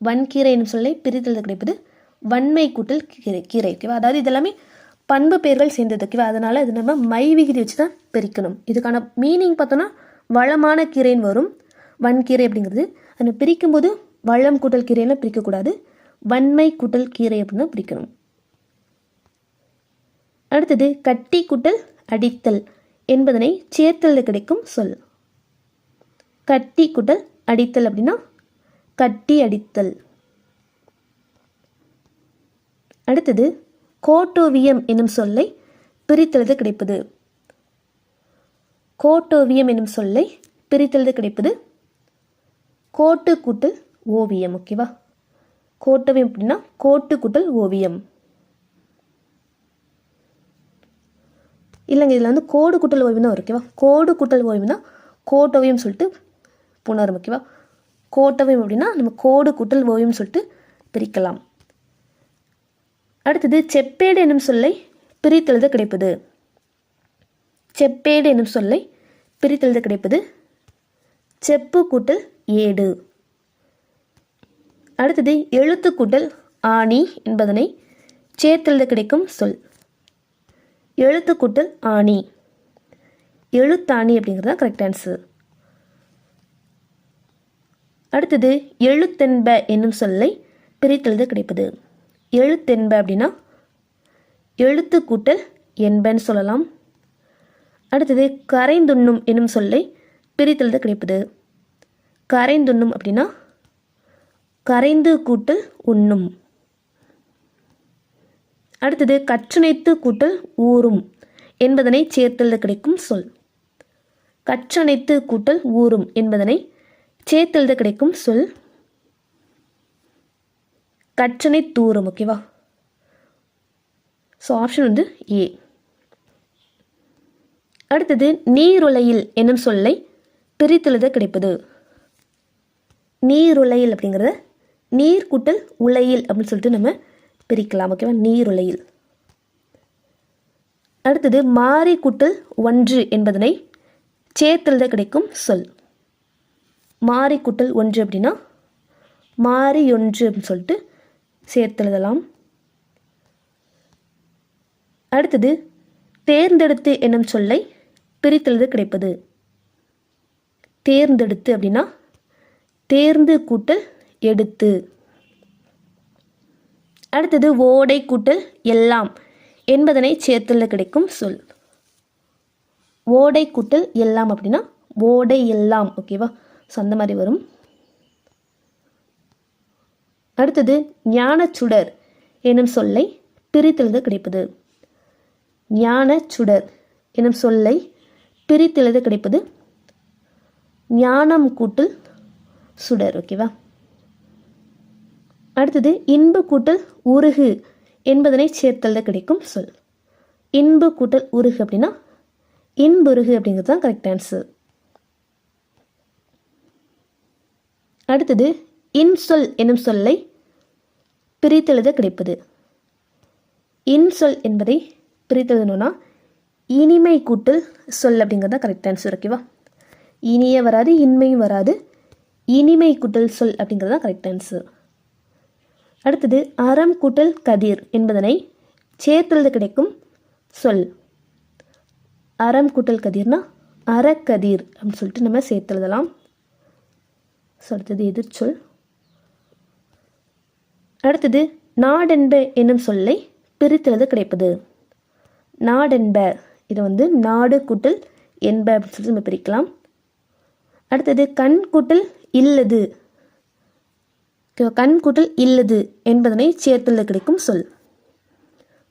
வன்கீரை என்னும் சொல்லை பிரித்தெழுத கிடைப்பது வன்மை கூட்டல் கீரை. ஓகேவா, அதாவது இதெல்லாமே பண்பு பெயர்கள் சேர்ந்தது. ஓகேவா, அதனால் இது நம்ம மை விகுதி வச்சு தான் பிரிக்கணும். இதுக்கான மீனிங் பார்த்தோன்னா வளமான கீரைன்னு வரும். வன்கீரை அப்படிங்கிறது அதை பிரிக்கும்போது வளம் கூட்டல் கீரைன்னு பிரிக்கக்கூடாது, வன்மை கூட்டல் கீரை அப்படின்னு பிரிக்கணும். அடுத்தது கட்டி கூட்டல் அடித்தல் என்பதனை சேர்த்தலில் கிடைக்கும் சொல். கட்டி கூட்டல் அடித்தல் அப்படின்னா கட்டி அடித்தல். அடுத்தது கோட்டோவியம் என்னும் சொல்லை பிரித்தெழுத கிடைப்பது. கோட்டோவியம் என்னும் சொல்லை பிரித்தெழுத கிடைப்பது கோட்டு கூட்டல் ஓவியம். ஓகேவா, கோட்டோவியம் அப்படின்னா கோட்டு கூட்டல் ஓவியம். இல்லைங்க, இதில் வந்து கோடு கூட்டல் ஓவியம் தான் வரும். ஓகேவா, கோடு கூட்டல் ஓவியம் தான் கோட்டோவியம் சொல்லிட்டு புணரும். ஓகேவா, கோட்டோவியம் அப்படின்னா நம்ம கோடு கூட்டல் ஓவியம் சொல்லிட்டு பிரிக்கலாம். அடுத்தது செப்பேடு என்னும் சொல்லை பிரித்தெழுத கிடைப்பது. செப்பேடு என்னும் சொல்லை பிரித்தெழுத கிடைப்பது செப்பு கூட்டல் ஏடு. அடுத்தது எழுத்து கூட்டல் ஆணி என்பதனை சேர்த்தெழுத கிடைக்கும் சொல். எழுத்து கூட்டல் ஆணி, எழுத்தாணி அப்படிங்கிறது தான் கரெக்ட் ஆன்சர். அடுத்தது எழுத்தென்ப என்னும் சொல்லை பிரித்தெழுத கிடைப்பது. எழுத்தென்ப அப்படின்னா எழுத்து கூட்டல் என்பன்னு சொல்லலாம். அடுத்தது கரைந்துண்ணும் என்னும் சொல்லை பிரித்தெழுத கிடைப்பது. கரைந்துண்ணும் அப்படின்னா கரைந்து கூட்டல் உண்ணும். அடுத்தது கற்றணைத்து கூட்டல் ஊறும் என்பதனை சேர்த்தெழுத கிடைக்கும் சொல். கற்றணைத்து கூட்டல் ஊறும் என்பதனை சேர்த்தெழுத கிடைக்கும் சொல் கற்றனை தூரும். ஓகேவா, ஸோ ஆப்ஷன் வந்து ஏ. அடுத்தது நீருலையில் என்னும் சொல்லை பிரித்தெழுத கிடைப்பது. நீருலையில் அப்படிங்கிறத நீர் கூட்டல் உலையில் அப்படின்னு சொல்லிட்டு நம்ம பிரிக்கலாம். ஓகேவா, நீருலையில். அடுத்தது மாறி கூட்டல் ஒன்று என்பதனை சேர்த்தெழுத கிடைக்கும் சொல். மாறி கூட்டல் ஒன்று அப்படின்னா மாறி ஒன்று அப்படின்னு சொல்லிட்டு சேர்த்தெழுதலாம். அடுத்தது தேர்ந்தெடுத்து என்னும் சொல்லை பிரித்தெழுத கிடைப்பது. தேர்ந்தெடுத்து அப்படின்னா தேர்ந்து கூட்டல் எடுத்து. அடுத்தது ஓடை கூட்டல் எல்லாம் என்பதனை சேர்த்தெழுத கிடைக்கும் சொல். ஓடை கூட்டல் எல்லாம் அப்படின்னா ஓடை எல்லாம். ஓகேவா, ஸோ அந்த மாதிரி வரும். அடுத்தது ஞானச்சுடர் எனும் சொல்லை பிரித்தெழுத கிடைப்பது. ஞானச்சுடர் எனும் சொல்லை பிரித்தெழுத கிடைப்பது ஞானம் கூட்டல் சுடர். ஓகேவா. அடுத்தது இன்பு கூட்டல் உருகு என்பதனை சேர்த்தெழுத கிடைக்கும் சொல். இன்பு கூட்டல் உருகு அப்படின்னா இன்புருகு அப்படிங்கிறது தான் கரெக்ட் ஆன்சர். அடுத்தது இன்சொல் என்னும் சொல்லை பிரித்தெழுத கிடைப்பது. இன்சொல் என்பதை பிரித்தெழுதணும்னா இனிமை கூட்டல் சொல் அப்படிங்கிறது தான் கரெக்ட் ஆன்சர். ஓகேவா, இனிய வராது இன்மையும் வராது, இனிமை கூட்டல் சொல் அப்படிங்கிறது தான் கரெக்ட் ஆன்சர். அடுத்தது அறம் கூட்டல் கதிர் என்பதனை சேர்த்தெழுத கிடைக்கும் சொல். அறம் கூட்டல் கதிர்னா அறக்கதிர் அப்படின்னு சொல்லிட்டு நம்ம சேர்த்தெழுதலாம். அடுத்தது எதிர்ச்சொல். அடுத்தது நாடென்ப என்னும் சொல்லை பிரித்தெழுத கிடைப்பது. நாடென்ப இதை வந்து நாடு கூட்டல் என்ப அப்படின்னு சொல்லிட்டு நம்ம பிரிக்கலாம். அடுத்தது கண் கூட்டல் இல்லது. கண் கூட்டல் இல்லது என்பதனை சேர்த்தெழுத கிடைக்கும் சொல்.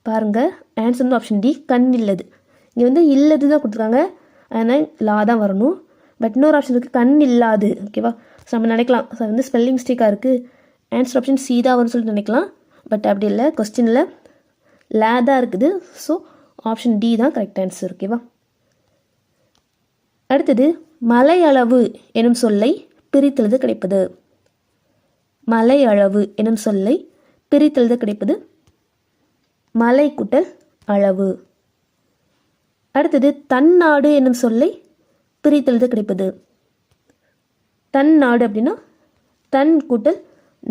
பாருங்க, ஆன்சர் வந்து ஆப்ஷன் டி, கண் இல்லது. இங்கே வந்து இல்லது தான் கொடுத்துருக்காங்க, அதனால் லா தான் வரணும். பட் இன்னொரு ஆப்ஷன் இருக்குது கண் இல்லாது. ஓகேவா, ஸோ நம்ம நினைக்கலாம் ஸோ வந்து ஸ்பெல்லிங் மிஸ்டேக்காக இருக்குது, ஆன்சர் ஆப்ஷன் சி தான் வரும்னு சொல்லிட்டு நினைக்கலாம். பட் அப்படி இல்லை, கொஸ்டினில் லே தான் இருக்குது. ஸோ ஆப்ஷன் டி தான் கரெக்ட் ஆன்சர். ஓகேவா. அடுத்தது மலை அளவு எனும் சொல்லை பிரித்தெழுத கிடைப்பது. மலை அளவு எனும் சொல்லை பிரித்தெழுத கிடைப்பது மலை கூட்டல் அளவு. அடுத்தது தன்னாடு என்னும் சொல்லை பிரித்தெழுத கிடைப்பது. தன்னாடு அப்படின்னா தன் கூட்டல்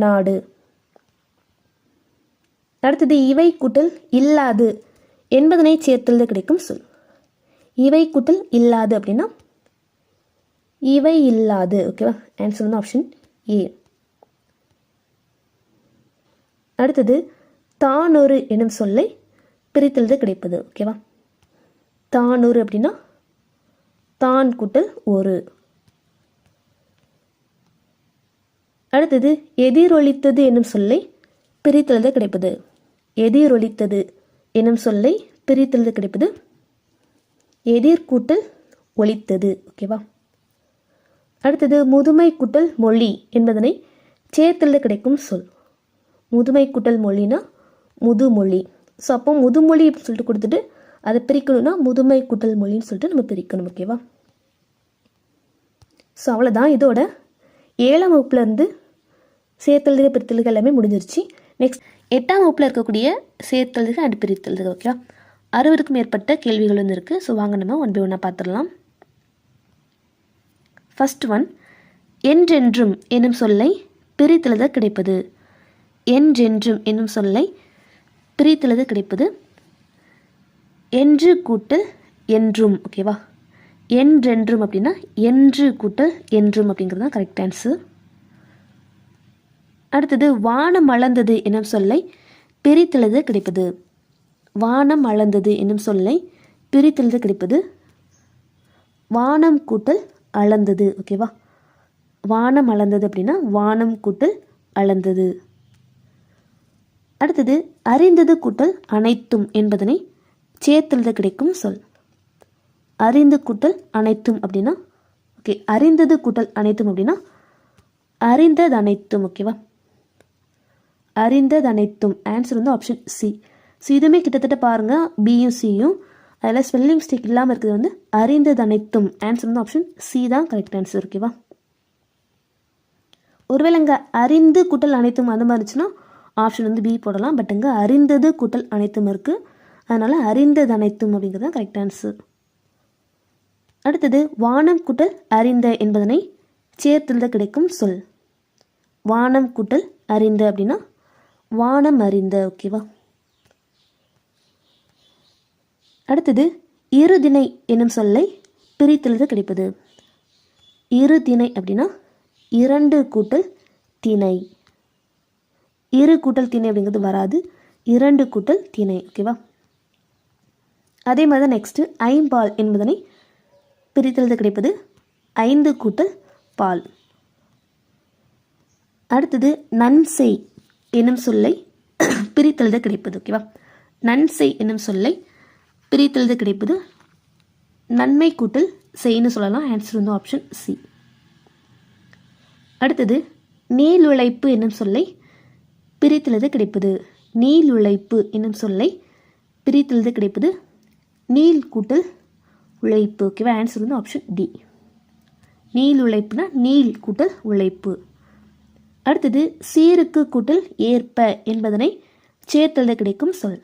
நாடு. அடுத்தது இவை கூட்டல் இல்லாது என்பதனை சேர்த்தெழுத கிடைக்கும் சொல். இவை கூட்டல் இல்லாது அப்படின்னா இவை இல்லாது. ஓகேவா. ஆன்சர் வந்து ஆப்ஷன் ஏ. அடுத்தது தானொரு எனும் சொல்லை பிரித்தெழுத கிடைப்பது. ஓகேவா. தானொரு அப்படின்னா தான் கூட்டல் ஒரு. அடுத்தது எதிரொலித்தது என்னும் சொல்லை பிரித்தெழுத கிடைப்பது. எதிரொலித்தது என்னும் சொல்லை பிரித்தெழுத கிடைப்பது எதிர் கூட்டல் ஒலித்தது. ஓகேவா. அடுத்தது முதுமை கூட்டல் மொழி என்பதனை சேர்த்தெழுத கிடைக்கும் சொல். முதுமை கூட்டல் மொழினா முதுமொழி. ஸோ அப்போ முதுமொழி அப்படின்னு சொல்லிட்டு கொடுத்துட்டு அதை பிரிக்கணும்னா முதுமை கூட்டல் மொழின்னு சொல்லிட்டு நம்ம பிரிக்கணும். ஓகேவா. ஸோ அவ்வளோதான். இதோட 7ஆம் வகுப்புலேருந்து சேர்த்தெழுதுக பிரித்தெழுதுக எல்லாமே முடிஞ்சிருச்சு. நெக்ஸ்ட் 8ஆம் வகுப்பில் இருக்கக்கூடிய சேர்த்தெழுதுக அண்ட் பிரித்தெழுதுக. ஓகேவா. 60க்கும் மேற்பட்ட கேள்விகள் வந்து இருக்குது. ஸோ வாங்க நம்ம 1 by 1 பார்த்துடலாம். ஃபர்ஸ்ட் ஒன், என்றென்றும் என்னும் சொல்லை பிரித்தெழுத கிடைப்பது. என்றென்றும் என்னும் சொல்லை பிரித்தெழுத கிடைப்பது என்று கூட்டல் என்றும். ஓகேவா. என்றென்றும் அப்படின்னா என்று கூட்டல் என்றும் அப்படிங்கிறது தான் கரெக்ட் ஆன்சர். அடுத்தது வானம் அளந்தது என்னும் சொல்லை பிரித்தெழுத கிடைப்பது. வானம் அளந்தது என்னும் சொல்லை பிரித்தெழுத கிடைப்பது வானம் கூட்டல் அளந்தது. ஓகேவா. வானம் அளந்தது அப்படின்னா வானம் கூட்டல் அளந்தது. அடுத்தது அறிந்தது கூட்டல் அனைத்தும் என்பதனை சேர்த்தெழுத கிடைக்கும் சொல். அறிந்து கூட்டல் அனைத்தும் அப்படின்னா ஓகே, அறிந்தது கூட்டல் அனைத்தும் அப்படின்னா அறிந்தது அனைத்தும். ஓகேவா. அறிந்தது அனைத்தும். ஆன்சர் வந்து ஆப்ஷன் சி. ஸோ இதுவுமே கிட்டத்தட்ட பாருங்கள் பியும் சியும் அதில் ஸ்பெல்லிங் மிஸ்டேக் இல்லாமல் இருக்குது வந்து அறிந்தது அனைத்தும். ஆன்சர் வந்து ஆப்ஷன் சி தான் கரெக்ட் ஆன்சர். ஓகேவா. ஒருவேளை இங்கே அறிந்து கூட்டல் அனைத்தும் அந்த மாதிரி இருந்துச்சுன்னா ஆப்ஷன் வந்து பி போடலாம். பட் இங்கே அறிந்தது கூட்டல் அனைத்தும் இருக்குது, அதனால் அறிந்தது அனைத்தும் அப்படிங்கிறது தான் கரெக்ட் ஆன்சர். அடுத்தது வானம் கூட்டல் அறிந்த என்பதனை சேர்த்தெழுத கிடைக்கும் சொல். வானம் கூட்டல் அறிந்த அப்படின்னா வானம் அறிந்த. ஓகேவா. அடுத்தது இருதிணை என்னும் சொல்லை பிரித்தெழுத கிடைப்பது. இருதிணை அப்படின்னா இரண்டு கூட்டல் திணை. இரு கூட்டல் திணை அப்படிங்கிறது வராது, இரண்டு கூட்டல் திணை. ஓகேவா. அதே மாதிரி தான் நெக்ஸ்ட்டு ஐம்பால் என்பதனை பிரித்தெழுத கிடைப்பது ஐந்து கூட்டல் பால். அடுத்தது நன்செய் என்னும் சொல்லை பிரித்தெழுத கிடைப்பது. ஓகேவா. நன்செய் என்னும் சொல்லை பிரித்தெழுத கிடைப்பது நன்மை கூட்டல் செய்ன்னு சொல்லலாம். ஆன்சர் வந்து ஆப்ஷன் சி. அடுத்தது நீளுழைப்பு என்னும் சொல்லை பிரித்தெழுத கிடைப்பது. நீளுழைப்பு என்னும் சொல்லை பிரித்தெழுத கிடைப்பது நீள் கூட்டல் உழைப்பு. ஓகேவா. ஆன்சர் வந்து ஆப்ஷன் டி. நீளுழைப்புனா நீள் கூட்டல் உழைப்பு. அடுத்தது சீருக்கு கூட்டல் ஏற்ப என்பதனை சேர்த்தெழுத கிடைக்கும் சொல்.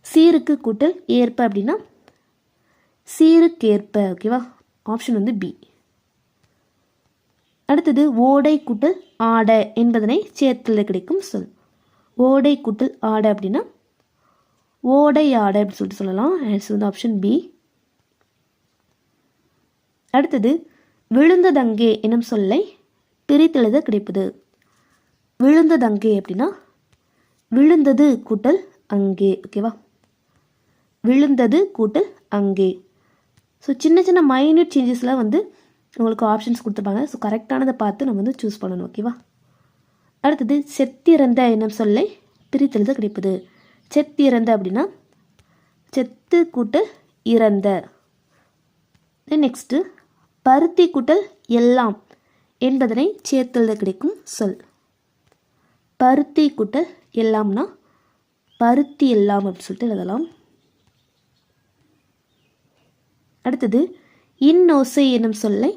சீருக்கு கூட்டல் ஏற்ப அப்படின்னா சீருக்கேற்ப. ஓகேவா. ஆப்ஷன் வந்து பி. அடுத்தது ஓடை கூட்டல் ஆட என்பதனை சேர்த்தெழுத கிடைக்கும் சொல். ஓடை கூட்டல் ஆட அப்படின்னா ஓடை ஆட அப்படின்னு சொல்லிட்டு சொல்லலாம். ஆன்சர் வந்து ஆப்ஷன் பி. அடுத்தது விழுந்ததங்கே என்னும் சொல்லை பிரித்தெழுத கிடைப்பது. விழுந்ததங்கே அப்படின்னா விழுந்தது கூட்டல் அங்கே. ஓகேவா. விழுந்தது கூட்டல் அங்கே. ஸோ சின்ன சின்ன மைன்யூட் சேஞ்சஸ்லாம் வந்து உங்களுக்கு ஆப்ஷன்ஸ் கொடுத்துருப்பாங்க. ஸோ கரெக்டானதை பார்த்து நம்ம வந்து சூஸ் பண்ணணும். ஓகேவா. அடுத்தது செத்திறந்த என்னும் சொல்லை பிரித்தெழுத கிடைப்பது. செத்திறந்த அப்படின்னா செத்து கூட்டல் இறந்த. நெக்ஸ்ட்டு பருத்தி கூட்டல் எல்லாம் என்பதனை சேர்த்தெழுத கிடைக்கும் சொல். பருத்தி கூட்டல் எல்லாம்னா பருத்தி எல்லாம் அப்படின்னு சொல்லிட்டு எழுதலாம். அடுத்தது இன்னோசை என்னும் சொல்லை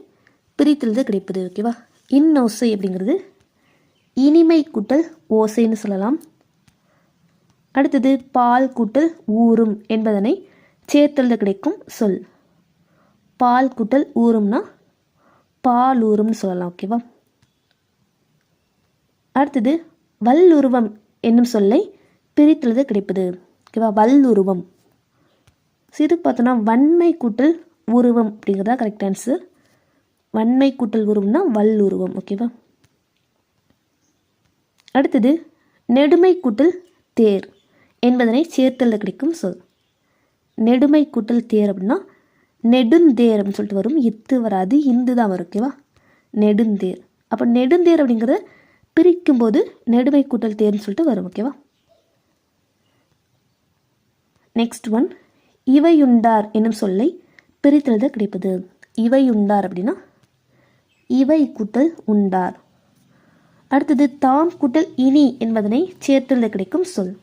பிரித்தெழுத கிடைப்பது. ஓகேவா, இன்னோசை அப்படிங்கிறது இனிமை கூட்டல் ஓசைன்னு சொல்லலாம். அடுத்தது பால் கூட்டல் ஊறும் என்பதனை சேர்த்தெழுத கிடைக்கும் சொல். பால் கூட்டல் ஊறும்னா பால் ஊறும்னு சொல்லலாம். ஓகேவா. அடுத்தது வல்லுருவம் என்னும் சொல்லை பிரித்தெழுத கிடைப்பது. ஓகேவா, வல்லுருவம். இது பார்த்தோன்னா வன்மை கூட்டல் உருவம் அப்படிங்கிறதா கரெக்ட் ஆன்சர். வன்மை கூட்டல் உருவம்னா வல்லுருவம். ஓகேவா. அடுத்தது நெடுமை கூட்டல் தேர் என்பதனை சேர்த்தெழுத கிடைக்கும் சொல். நெடுமை கூட்டல் தேர் அப்படின்னா நெடுந்தேர் அப்படின்னு சொல்லிட்டு வரும். இத்து வராது, இந்து தான் வரும். ஓகேவா, நெடுந்தேர். அப்போ நெடுந்தேர் அப்படிங்கிறத பிரிக்கும்போது நெடுமை கூட்டல் தேர்னு சொல்லிட்டு வரும். ஓகேவா. நெக்ஸ்ட் ஒன், இவையுண்டார் என்னும் சொல்லை பிரித்தெழுத கிடைப்பது. இவையுண்டார் அப்படின்னா இவை கூட்டல் உண்டார். அடுத்தது தாம் கூட்டல் இனி என்பதனை சேர்த்தெழுத கிடைக்கும் சொல்.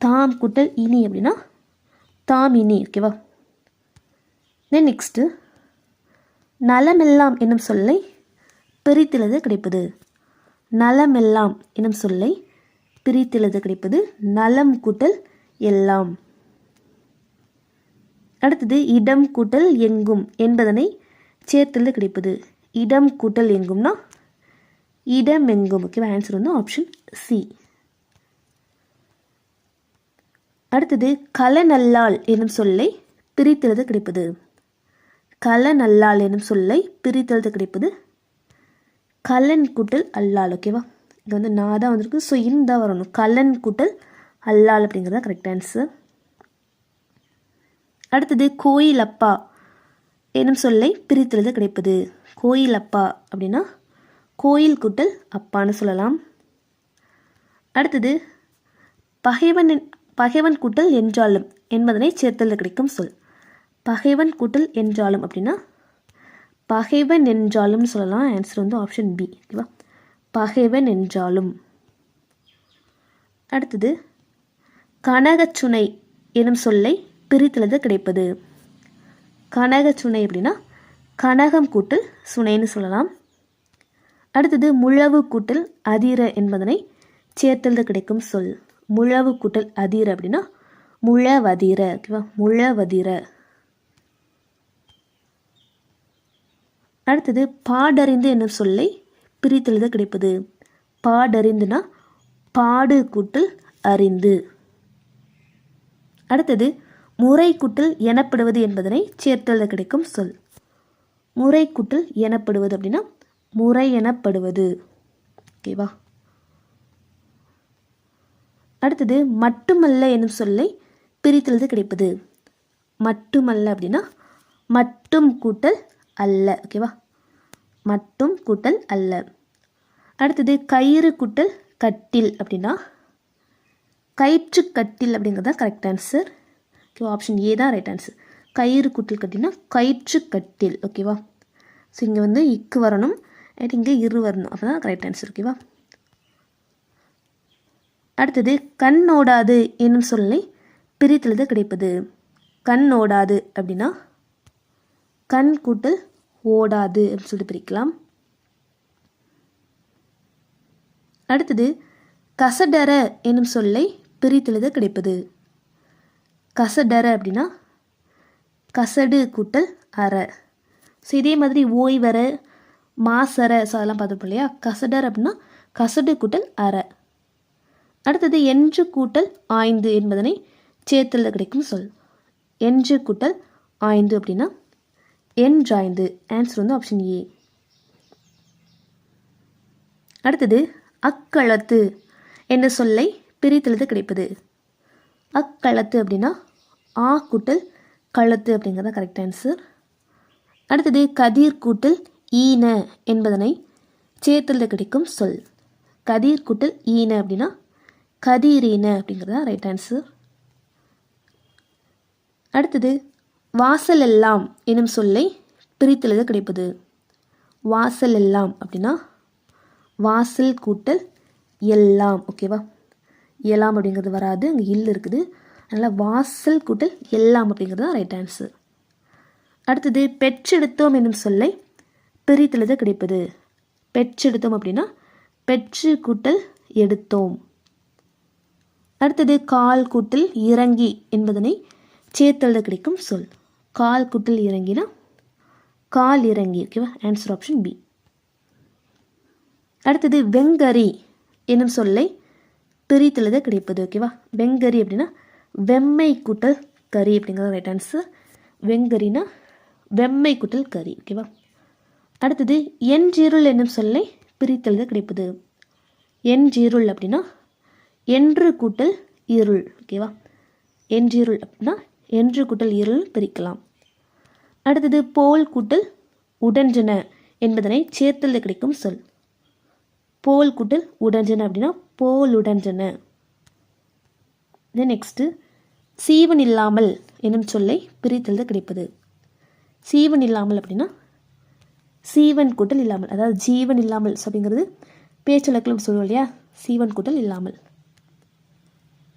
தாம் கூட்டல் இனி அப்படின்னா தாம் இனி. ஓகேவா. தென் நெக்ஸ்ட்டு நலமெல்லாம் என்னும் சொல்லை பிரித்தெழுத கிடைப்பது. நலமெல்லாம் என்னும் சொல்லை பிரித்தெழுத கிடைப்பது நலம் கூட்டல் எல்லாம். அடுத்தது இடம் கூட்டல் எங்கும் என்பதனை சேர்த்தெழுத கிடைப்பது. இடம் கூட்டல் எங்கும்னா இடம் எங்கும். ஓகேவா, ஆன்சர் வந்து ஆப்ஷன் சி. அடுத்தது கலநல்லால் என்னும் சொல்லை பிரித்தெழுத கிடைப்பது. கலநல்லால் என்னும் சொல்லை பிரித்தெழுத கிடைப்பது கலன் கூட்டல் அல்லால். ஓகேவா, இது வந்து நான் தான் வந்திருக்கு. ஸோ இந்த வரணும். கலன் கூட்டல் அல்லால் அப்படிங்கிறதா கரெக்ட் ஆன்சர். அடுத்தது கோயிலப்பா என்னும் சொல்லை பிரித்தெழுத கிடைப்பது. கோயிலப்பா அப்படின்னா கோயில் கூட்டல் அப்பான்னு சொல்லலாம். அடுத்தது பகைவன் கூட்டல் என்றாலும் என்பதனை சேர்த்தெழுத கிடைக்கும் சொல். பகைவன் கூட்டல் என்றாலும் அப்படின்னா பகைவன் என்றாலும் சொல்லலாம். ஆன்சர் வந்து ஆப்ஷன் பி. ஓகேவா, பகைவன் என்றாலும். அடுத்தது கனகச்சுனை எனும் சொல்லை பிரித்தெழுத கிடைப்பது. கனகச்சுனை அப்படின்னா கனகம் கூட்டல் சுனைன்னு சொல்லலாம். அடுத்தது முழவு கூட்டல் அதிர என்பதனை சேர்த்தெழுத கிடைக்கும் சொல். முழவு கூட்டல் அதிர அப்படின்னா முழவதிர. ஓகேவா, முழவதிர. அடுத்தது பாடறிந்து என்னும் சொல்லை பிரித்தெழுத கிடைப்பது. பாடறிந்துனா பாடு கூட்டல் அறிந்து. அடுத்தது முறை கூட்டல் எனப்படுவது என்பதனை சேர்த்தெழுத கிடைக்கும் சொல். முறை கூட்டல் எனப்படுவது அப்படின்னா முறை எனப்படுவது. ஓகேவா. அடுத்தது மட்டுமல்ல என்னும் சொல்லை பிரித்தெழுத கிடைப்பது. மட்டுமல்ல அப்படின்னா மட்டும் கூட்டல் அல்ல. ஓகேவா, மட்டும் கூட்டல் அல்ல. அடுத்தது கயிறு கூட்டல் கட்டில் அப்படின்னா கயிற்று கட்டில் அப்படிங்கிறது தான் கரெக்ட் ஆன்சர். ஓகேவா, ஆப்ஷன் ஏ தான் ரைட் ஆன்சர். கயிறு கூட்டல் கட்டில்னா கயிற்று கட்டில். ஓகேவா. ஸோ இங்கே வந்து இக்கு வரணும், இங்கே இரு வரணும். அப்போ தான் கரெக்ட் ஆன்சர். ஓகேவா. அடுத்தது கண்ணோடாது என்னும் சொல்லை பிரித்தெழுத கிடைப்பது. கண்ணோடாது அப்படின்னா கண் கூட்டல் ஓடாது அப்படின்னு சொல்லிட்டு பிரிக்கலாம். அடுத்தது கசடர என்னும் சொல்லை பிரித்தெழுத கிடைப்பது. கசடர அப்படின்னா கசடு கூட்டல் அற. ஸோ இதே மாதிரி ஓய்வர மாசர ஸோ அதெல்லாம் பார்த்துருப்போம் இல்லையா. கசடர் அப்படின்னா கசடு கூட்டல் அற. அடுத்தது என்று கூட்டல் ஆய்ந்து என்பதனை சேர்த்தெழுத கிடைக்கும் சொல். என்று கூட்டல் ஆய்ந்து அப்படின்னா என்றாய்ந்து. ஆன்சர் வந்து ஆப்ஷன் ஏ. அடுத்தது அக்களத்து என்ற சொல்லை பிரித்தெழுத கிடைப்பது. அக்களத்து அப்படின்னா ஆ கூட்டல் களத்து அப்படிங்கிறத கரெக்ட் ஆன்சர். அடுத்தது கதிர் கூட்டல் ஈன என்பதனை சேர்த்தெழுத கிடைக்கும் சொல். கதிர் கூட்டல் ஈன அப்படின்னா கதிரீன அப்படிங்கிறதா ரைட் ஆன்சர். அடுத்தது வாசல் எல்லாம் எனும் சொல்லை பிரித்தெழுத கிடைப்பது. வாசல் எல்லாம் அப்படின்னா வாசல் கூட்டல் எல்லாம். ஓகேவா, எல்லாம் அப்படிங்கிறது வராது, அங்கே இல்லை இருக்குது. அதனால் வாசல் கூட்டல் எல்லாம் அப்படிங்கிறது தான் ரைட் ஆன்சர். அடுத்தது பெற்றெடுத்தோம் என்னும் சொல்லை பிரித்தெழுத கிடைப்பது. பெற்றெடுத்தோம் அப்படின்னா பெற்று கூட்டல் எடுத்தோம். அடுத்தது கால் கூட்டல் இறங்கி என்பதனை சேர்த்தெழுத கிடைக்கும் சொல். கால் கூட்டல் இறங்கினா கால் இறங்கி. ஓகேவா, ஆன்சர் ஆப்ஷன் பி. அடுத்தது வெங்கரி என்னும் சொல்லை பிரித்தெழுத கிடைப்பது. ஓகேவா, வெங்கரி அப்படின்னா வெம்மை கூட்டல் கறி அப்படிங்கிறது ரைட் ஆன்சர். வெங்கரினா வெம்மை கூட்டல் கறி. ஓகேவா. அடுத்தது என்ஜீருள் என்னும் சொல்லை பிரித்தெழுத கிடைப்பது. என்ஜீருள் அப்படின்னா என்று கூட்டல் இருள். ஓகேவா, என்ஜீருள் அப்படின்னா என்று கூட்டல் இருள் பிரிக்கலாம். அடுத்தது போல் கூட்டல் உடஞ்சன என்பதனை சேர்த்தெழுத கிடைக்கும் சொல். போல் கூட்டல் உடஞ்சன அப்படின்னா போல் உடஞ்சன. நெக்ஸ்ட்டு சீவன் இல்லாமல் என்னும் சொல்லை பிரித்தெழுத கிடைப்பது. சீவன் இல்லாமல் அப்படின்னா சீவன் கூட்டல் இல்லாமல், அதாவது ஜீவன் இல்லாமல் அப்படிங்கிறது பேச்சொலக்கில் சொல்லுவோம் இல்லையா, சீவன் கூட்டல் இல்லாமல்.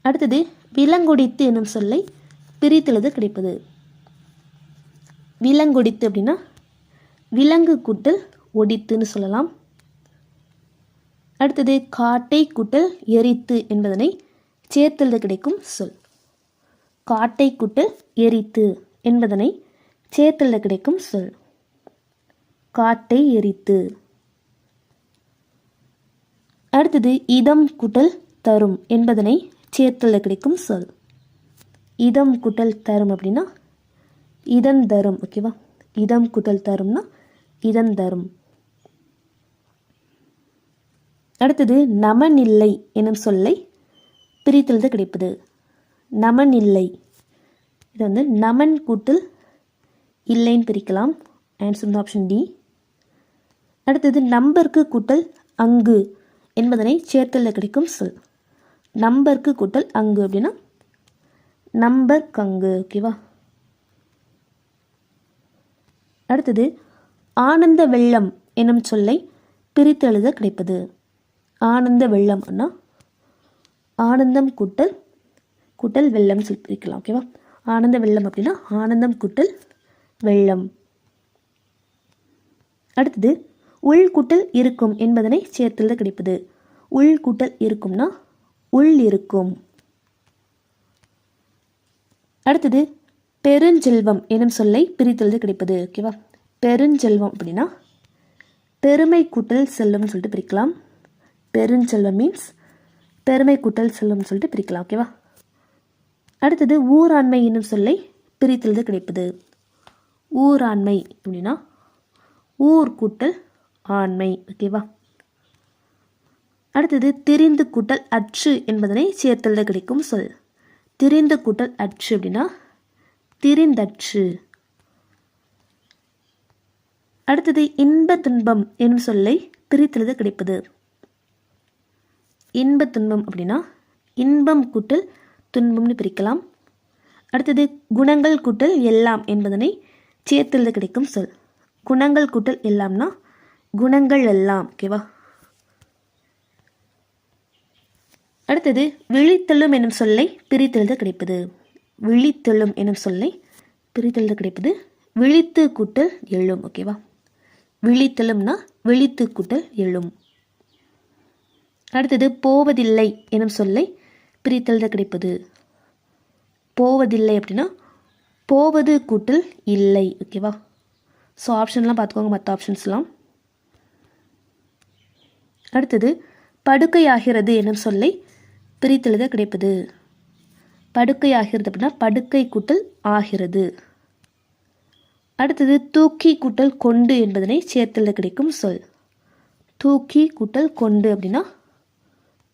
அடுத்தது விலங்கொடித்து என்னும் சொல்லை பிரித்தெழுத கிடைப்பது. விலங்கொடித்து அப்படின்னா விலங்கு கூட்டல் ஒடித்துன்னு சொல்லலாம். அடுத்தது காட்டை கூட்டல் எரித்து என்பதனை சேர்த்தெழுத கிடைக்கும் சொல். காட்டை கூட்டல் எரித்து என்பதனை சேர்த்தெழுத கிடைக்கும் சொல். காட்டை எரித்து. அடுத்தது இதம் கூட்டல் தரும் என்பதனை சேர்த்தெழுத கிடைக்கும் சொல். இதம் கூட்டல் தரும் அப்படின்னா இதன் தரும். ஓகேவா, இதம் கூட்டல் தரும்னா இதன் தரும். அடுத்தது நமன் இல்லை எனும் சொல்லை பிரித்தெழுத கிடைப்பது. நமன் இல்லை, இது வந்து நமன் கூட்டல் இல்லைன்னு பிரிக்கலாம். Answer option D. அடுத்தது நம்பருக்கு கூட்டல் அங்கு என்பதனை சேர்த்தெழுத கிடைக்கும் சொல். நம்பருக்கு கூட்டல் அங்கு அப்படின்னா நம்பர் கங்கு. ஓகேவா. அடுத்தது ஆனந்த வெள்ளம் என்னும் சொல்லை பிரித்தெழுத கிடைப்பது. ஆனந்த வெள்ளம்னா ஆனந்தம் கூட்டல் கூட்டல் வெள்ளம் சொல்லி பிரிக்கலாம். ஓகேவா, ஆனந்த வெள்ளம் அப்படின்னா ஆனந்தம் கூட்டல் வெள்ளம். அடுத்தது உள் கூட்டல் இருக்கும் என்பதனை சேர்த்தெழுத கிடைப்பது. உள் கூட்டல் இருக்கும்னா உள் இருக்கும். அடுத்தது பெருஞ்செல்வம் எனும் சொல்லை பிரித்தெழுத கிடைப்பது. ஓகேவா, பெருஞ்செல்வம் அப்படின்னா பெருமை கூட்டல் செல்வம்னு சொல்லிட்டு பிரிக்கலாம். பெருஞ்செல்வம் மீன்ஸ் பெருமை கூட்டல் செல்வம்னு சொல்லிட்டு பிரிக்கலாம். ஓகேவா. அடுத்தது ஊராண்மை என்னும் சொல்லை பிரித்தெழுத கிடைப்பது. ஊராண்மை அப்படின்னா ஊர் கூட்டல் ஆண்மை. ஓகேவா. அடுத்தது திரிந்து கூட்டல் அற்று என்பதனை சேர்த்தெழுத கிடைக்கும் சொல். திரிந்து கூட்டல் அற்று அப்படின்னா திரிந்தற்று. அடுத்தது இன்ப துன்பம் என்னும் சொல்லை பிரித்தெழுத கிடைப்பது. இன்ப துன்பம் அப்படின்னா இன்பம் கூட்டல் துன்பம்னு பிரிக்கலாம். அடுத்தது குணங்கள் கூட்டல் எல்லாம் என்பதனை சேர்த்தெழுத கிடைக்கும் சொல். குணங்கள் கூட்டல் எல்லாம்னா குணங்கள் எல்லாம். ஓகேவா. அடுத்தது விழித்தெழும் என்னும் சொல்லை பிரித்தெழுத கிடைப்பது. விழித்தெழும் என்னும் சொல்லை பிரித்தெழுத கிடைப்பது விழித்து கூட்டல் எழும். ஓகேவா. விழித்தெழும்னா விழித்து கூட்டல் எழும். அடுத்தது போவதில்லை எனும் சொல்லை பிரித்தெழுத கிடைப்பது. போவதில்லை அப்படின்னா போவது கூட்டல் இல்லை. ஓகேவா. ஸோ ஆப்ஷன்லாம் பார்த்துக்கோங்க, மற்ற ஆப்ஷன்ஸ்லாம். அடுத்தது படுக்கை ஆகிறது எனும் சொல்லை பிரித்தெழுத கிடைப்பது. படுக்கை ஆகிறது அப்படின்னா படுக்கை கூட்டல் ஆகிறது. அடுத்தது தூக்கி கூட்டல் கொண்டு என்பதனை சேர்த்தெழுத கிடைக்கும் சொல். தூக்கி கூட்டல் கொண்டு அப்படின்னா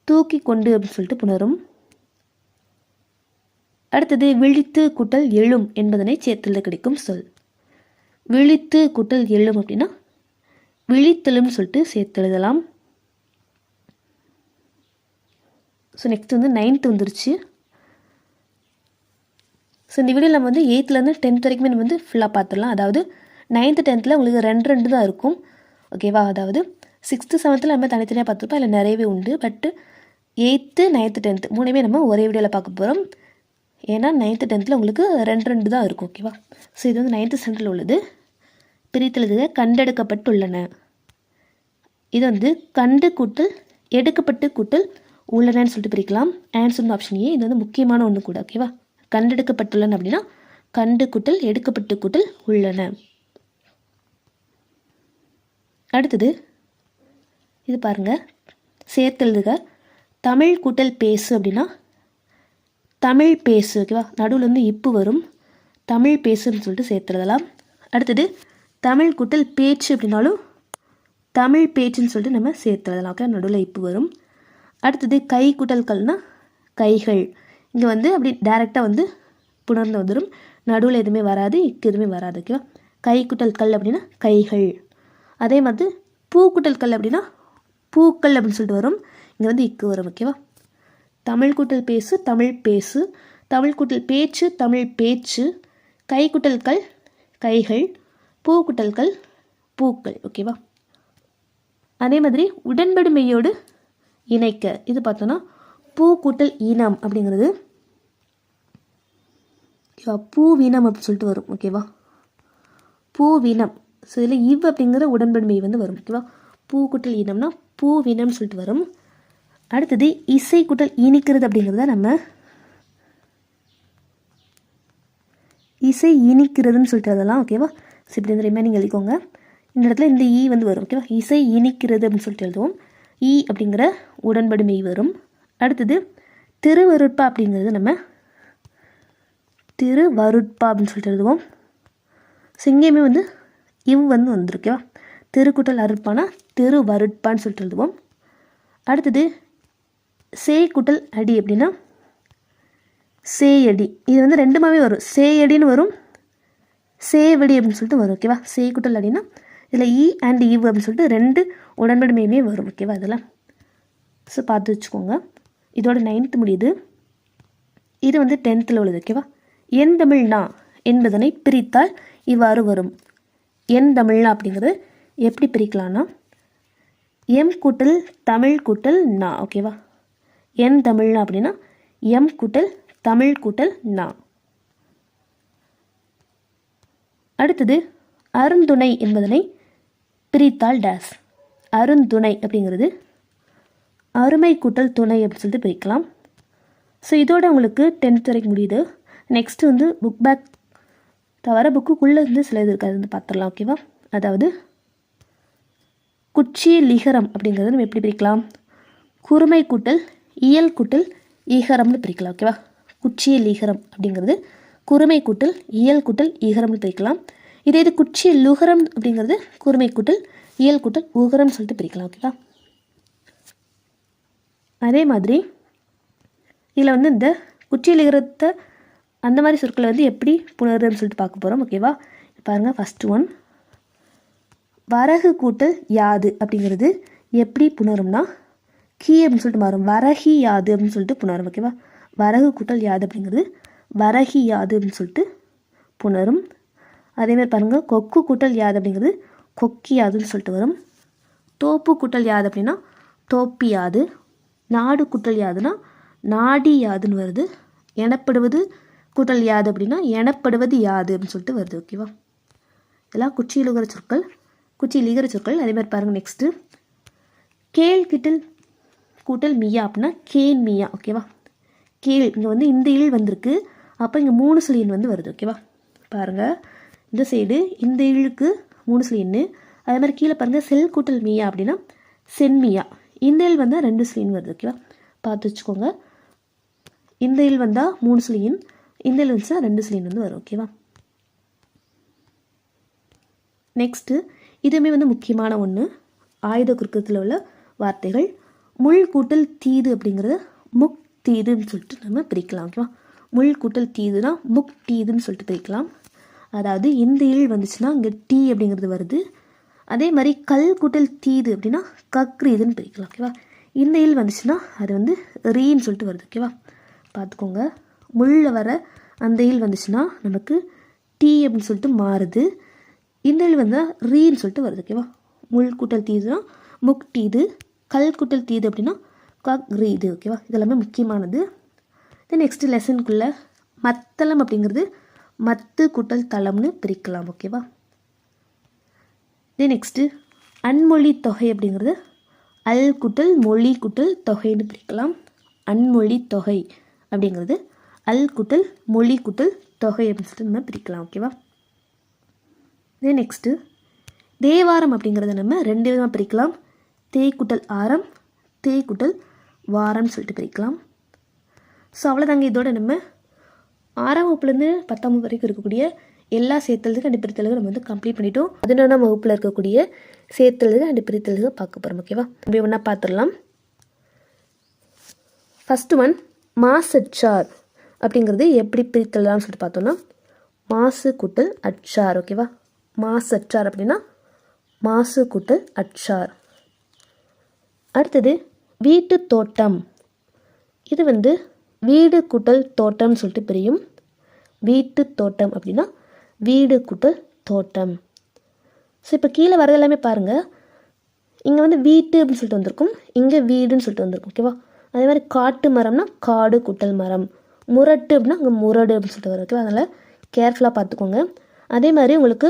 தூக்கி கொண்டு அப்படின்னு சொல்லிட்டு புணரும். அடுத்தது விழித்து கூட்டல் எழும் என்பதனை சேர்த்தெழுத கிடைக்கும் சொல். விழித்து கூட்டல் எழும் அப்படின்னா விழித்தெழும் சொல்லிட்டு சேர்த்தெழுதலாம். ஸோ நெக்ஸ்ட் வந்து 9th வந்துருச்சு. ஸோ இந்த வீடியோவில் நம்ம வந்து 8th-லேருந்து 10th வரைக்குமே நம்ம வந்து ஃபுல்லாக பார்த்துடலாம். அதாவது 9th 10th உங்களுக்கு 2 தான் இருக்கும். ஓகேவா. அதாவது 6th 7th நம்ம தனித்தனியாக பார்த்துருப்போம், அதில் நிறையவே உண்டு. பட்டு 8th 9th 10th மூணுமே நம்ம ஒரே வீடியோவில் பார்க்க போகிறோம். ஏன்னா 9th 10th உங்களுக்கு 2 தான் இருக்கும். ஓகேவா. ஸோ இது வந்து 9th ஸ்டாண்டர்டில் உள்ளது. பிரித்தெழுதுக கண்டெடுக்கப்பட்டுள்ளன. இது வந்து கண்டு கூட்டல் எடுக்கப்பட்டு கூட்டல் உள்ளனன்னு சொல்லிட்டு பிரிக்கலாம். ஆன்சர் வந்து ஆப்ஷன் ஏ. இது வந்து முக்கியமான ஒன்று கூட. ஓகேவா. கண்டெடுக்கப்பட்டுள்ளன அப்படின்னா கண்டு கூட்டல் எடுக்கப்பட்டு கூட்டல் உள்ளன. அடுத்தது இது பாருங்கள், சேர்த்தெழுதுக தமிழ் கூட்டல் பேசு அப்படின்னா தமிழ் பேசு. ஓகேவா. நடுவில் வந்து இப்பு வரும், தமிழ் பேசுன்னு சொல்லிட்டு சேர்த்துஎழுதலாம். அடுத்தது தமிழ் கூட்டல் பேச்சு அப்படின்னாலும் தமிழ் பேச்சுன்னு சொல்லிட்டு நம்ம சேர்த்துஎழுதலாம். ஓகே, நடுவில் இப்பு வரும். அடுத்தது கை கூட்டல் கல்னா கைகள். இங்கே வந்து அப்படி டைரெக்டாக வந்து புணர்ந்து வந்துடும், நடுவில் எதுவுமே வராது, இக்கு எதுவுமே வராது. ஓகேவா. கை கூட்டல் கல் அப்படின்னா கைகள். அதே மாதிரி பூ கூட்டல் கல் அப்படின்னா பூக்கள் அப்படின்னு சொல்லிட்டு வரும், இங்கே வந்து இக்கு வரும். ஓகேவா. தமிழ் கூட்டல் பேசு தமிழ் பேசு, தமிழ் கூட்டல் பேச்சு தமிழ் பேச்சு, கை கூட்டல் கல் கைகள், பூ கூட்டல் கல் பூக்கள். ஓகேவா. அதே மாதிரி உடன்படுமையோடு இணைக்க இது பார்த்தோன்னா பூ கூட்டல் ஈனம் அப்படிங்கிறது ஓகேவா, பூவீனம் அப்படின்னு சொல்லிட்டு வரும். ஓகேவா. பூவீனம். ஸோ இதில் இவ் அப்படிங்கிற உடன்படுமை வந்து வரும். ஓகேவா. பூ கூட்டல் ஈனம்னா பூவீனம்னு சொல்லிட்டு வரும். அடுத்தது இசை கூட்டல் இனிக்கிறது அப்படிங்கிறத நம்ம இசை இனிக்கிறதுன்னு சொல்லிட்டு அதெல்லாம். ஓகேவா. ஸோ இப்படி இந்த ரிமைனிங் எழுதிக்கோங்க. இந்த இடத்துல இந்த ஈ வந்து வரும். ஓகேவா. இசை இனிக்கிறது அப்படின்னு சொல்லிட்டு எழுதுவோம். ஈ அப்படிங்கிற உடன்படுமை வரும். அடுத்தது திருவருட்பா அப்படிங்கிறது நம்ம திருவருட்பா அப்படின்னு சொல்லிட்டு எழுதுவோம். ஸோ இங்கேயுமே வந்து இவ் வந்து வந்துருக்கேவா. திருக்குட்டல் அருட்பானா திருவருட்பான்னு சொல்லிட்டு எழுதுவோம். அடுத்தது சே குட்டல் அடி அப்படின்னா சேயடி. இது வந்து ரெண்டுமாவே வரும், சேயடின்னு வரும், சேவடி அப்படின்னு சொல்லிட்டு வரும். ஓகேவா. சே குட்டல் அடினா இதில் இ அண்ட் இவ் அப்படின்னு சொல்லிட்டு 2 உடன்படுமையுமே வரும். ஓகேவா. இதெல்லாம் ஸோ பார்த்து வச்சுக்கோங்க. இதோட 9th முடியுது. இது வந்து 10th உள்ளது. ஓகேவா. என் தமிழ்னா என்பதனை பிரித்தால் இவ்வாறு வரும். என் தமிழ்னா அப்படிங்கிறது எப்படி பிரிக்கலாம்னா எம் கூட்டல் தமிழ் கூட்டல் நா. ஓகேவா. என் தமிழ்னா அப்படின்னா எம் கூட்டல் தமிழ் கூட்டல் நா. அடுத்தது அருந்துணை என்பதனை பிரித்தால் டேஸ். அருந்துணை அப்படிங்கிறது அருமை கூட்டல் துணை அப்படின்னு சொல்லிட்டு பிரிக்கலாம். ஸோ இதோட உங்களுக்கு 10th வரைக்கும் முடியுது. நெக்ஸ்ட்டு வந்து புக் பேக் தவிர புக்குக்குள்ளே இருந்து சில இது இருக்காது, வந்து பார்த்துடலாம். ஓகேவா. அதாவது குச்சிய லிகரம் அப்படிங்கிறது நம்ம எப்படி பிரிக்கலாம், குறுமை கூட்டல் இயல் கூட்டல் ஈகரம்னு பிரிக்கலாம். ஓகேவா. குச்சிய லிகரம் அப்படிங்கிறது குறுமை கூட்டல் இயல் கூட்டல் ஈகரம்னு பிரிக்கலாம். இதே இது குச்சிய லுகரம் அப்படிங்கிறது குறுமை கூட்டல் இயல் கூட்டல் ஊகரம்னு சொல்லிட்டு பிரிக்கலாம். ஓகேவா. அதே மாதிரி இதில் வந்து இந்த குச்சிய லிகரத்தை அந்த மாதிரி சொற்களை வந்து எப்படி புணருன்னு சொல்லிட்டு பார்க்க போகிறோம். ஓகேவா. பாருங்கள், ஃபஸ்ட்டு ஒன் வரகு கூட்டல் யாது அப்படிங்கிறது எப்படி புணரும்னா கீ அப்படின்னு சொல்லிட்டு மாறும், வரகி யாது அப்படின்னு சொல்லிட்டு புணரும். ஓகேவா. வரகு கூட்டல் யாது அப்படிங்கிறது வரகி யாது அப்படின்னு சொல்லிட்டு புணரும். அதேமாதிரி பாருங்கள், கொக்கு கூட்டல் யாது அப்படிங்கிறது கொக்கி யாதுன்னு சொல்லிட்டு வரும். தோப்பு கூட்டல் யாது அப்படின்னா தோப்பி யாது. நாடு கூட்டல் யாதுன்னா நாடி யாதுன்னு வருது. எனப்படுவது கூட்டல் யாது அப்படின்னா எனப்படுவது யாது அப்படின்னு சொல்லிட்டு வருது. ஓகேவா. இதெல்லாம் குச்சியில் இருக்கிற சொற்கள், குச்சியில் இருக்கிற சொற்கள். அதே மாதிரி பாருங்கள், நெக்ஸ்ட்டு கேள் கிட்டல் கூட்டல் மியா அப்படின்னா கேன் மியா. ஓகேவா. கேள் இங்கே வந்து இந்த இல் வந்திருக்கு, அப்போ இங்கே 3 சுழியன் வந்து வருது. ஓகேவா. பாருங்கள், இந்த சைடு இந்த இழுக்கு 3 சுழியன்னு. அதே மாதிரி கீழே பாருங்கள், செல் கூட்டல் மியா அப்படின்னா சென்மியா. இந்த இல் வந்தால் 2 சுழியன் வருது. ஓகேவா. பார்த்து வச்சுக்கோங்க. இந்த இல் வந்தால் 3 சுழியன், இந்த இல் வந்துச்சா 2 சுழியன் வந்து வரும். ஓகேவா. நெக்ஸ்ட்டு இதுவுமே வந்து முக்கியமான ஒன்று, ஆயுத குறுக்கத்தில் உள்ள வார்த்தைகள். முள் கூட்டல் தீது அப்படிங்கிறத முக் தீதுன்னு சொல்லிட்டு நம்ம பிரிக்கலாம். ஓகேவா. முள் கூட்டல் தீதுனா முக் தீதுன்னு சொல்லிட்டு பிரிக்கலாம். அதாவது இந்த இல் வந்துச்சுன்னா இங்கே டீ அப்படிங்கிறது வருது. அதே மாதிரி கல் கூட்டல் தீது அப்படின்னா கக்ரீதுன்னு பிரிக்கலாம். ஓகேவா. இந்த இல் வந்துச்சுன்னா அது வந்து ரீன்னு சொல்லிட்டு வருது. ஓகேவா. பார்த்துக்கோங்க, முள்ளில் வர அந்த இல் வந்துச்சுன்னா நமக்கு டீ அப்படின்னு சொல்லிட்டு மாறுது. இந்த இல் வந்தால் ரீன்னு சொல்லிட்டு வருது. ஓகேவா. முள் கூட்டல் தீதுனா முக்டீது, கல் கூட்டல் தீது அப்படின்னா கக்ரீது. ஓகேவா, இதெல்லாமே முக்கியமானது. தென் நெக்ஸ்ட்டு லெசனுக்குள்ளே மத்தளம் அப்படிங்கிறது மத்து கூட்டல் தளம்னு பிரிக்கலாம். ஓகேவா, தென் நெக்ஸ்ட்டு அன்மொழி தொகை அப்படிங்கிறது அல் கூட்டல் மொழி கூட்டல் தொகைன்னு பிரிக்கலாம். அன்மொழி தொகை அப்படிங்கிறது அல் கூட்டல் மொழி கூட்டல் தொகை அப்படின்னு சொல்லிட்டு நம்ம பிரிக்கலாம். ஓகேவா, தென் நெக்ஸ்ட்டு தேவாரம் அப்படிங்கிறத நம்ம 2 விதமாக பிரிக்கலாம். தே கூட்டல் ஆரம், தே கூட்டல் வாரம்னு சொல்லிட்டு பிரிக்கலாம். ஸோ அவ்வளோதாங்க. இதோட நம்ம 6ஆம் வகுப்புலேருந்து 10ஆம் வகுப்பு வரைக்கும் இருக்கக்கூடிய எல்லா சேர்த்தலுக்கு அண்ட் பிரித்தலுக்கு நம்ம வந்து கம்ப்ளீட் பண்ணிட்டோம். 11ஆம் வகுப்பில் இருக்கக்கூடிய சேர்த்தலுக்கு அண்ட் பிரித்தலுக்கு பார்க்க போகிறோம். ஓகேவா, அப்படி ஒன்றா பார்த்துடலாம். ஃபஸ்ட்டு ஒன் மாசச்சார் அப்படிங்கிறது எப்படி பிரித்தலாம்னு சொல்லிட்டு பார்த்தோன்னா மாசு கூட்டல் அச்சார். ஓகேவா, மாசச்சார் அப்படின்னா மாசு கூட்டல் அச்சார். அடுத்தது வீட்டு தோட்டம், இது வந்து வீடு கூட்டல் தோட்டம்னு சொல்லிட்டு பிரியும். வீட்டு தோட்டம் அப்படின்னா வீடு கூட்டல் தோட்டம். ஸோ இப்போ கீழே வரது எல்லாமே பாருங்கள், இங்கே வந்து வீட்டு அப்படின்னு சொல்லிட்டு வந்திருக்கும், இங்கே வீடுன்னு சொல்லிட்டு வந்திருக்கும். ஓகேவா, அதே மாதிரி காட்டு மரம்னா காடு கூட்டல் மரம், முரட்டு அப்படின்னா அங்கே முரடு அப்படின்னு சொல்லிட்டு வரும். ஓகேவா, அதனால் கேர்ஃபுல்லாக பார்த்துக்கோங்க. அதே மாதிரி உங்களுக்கு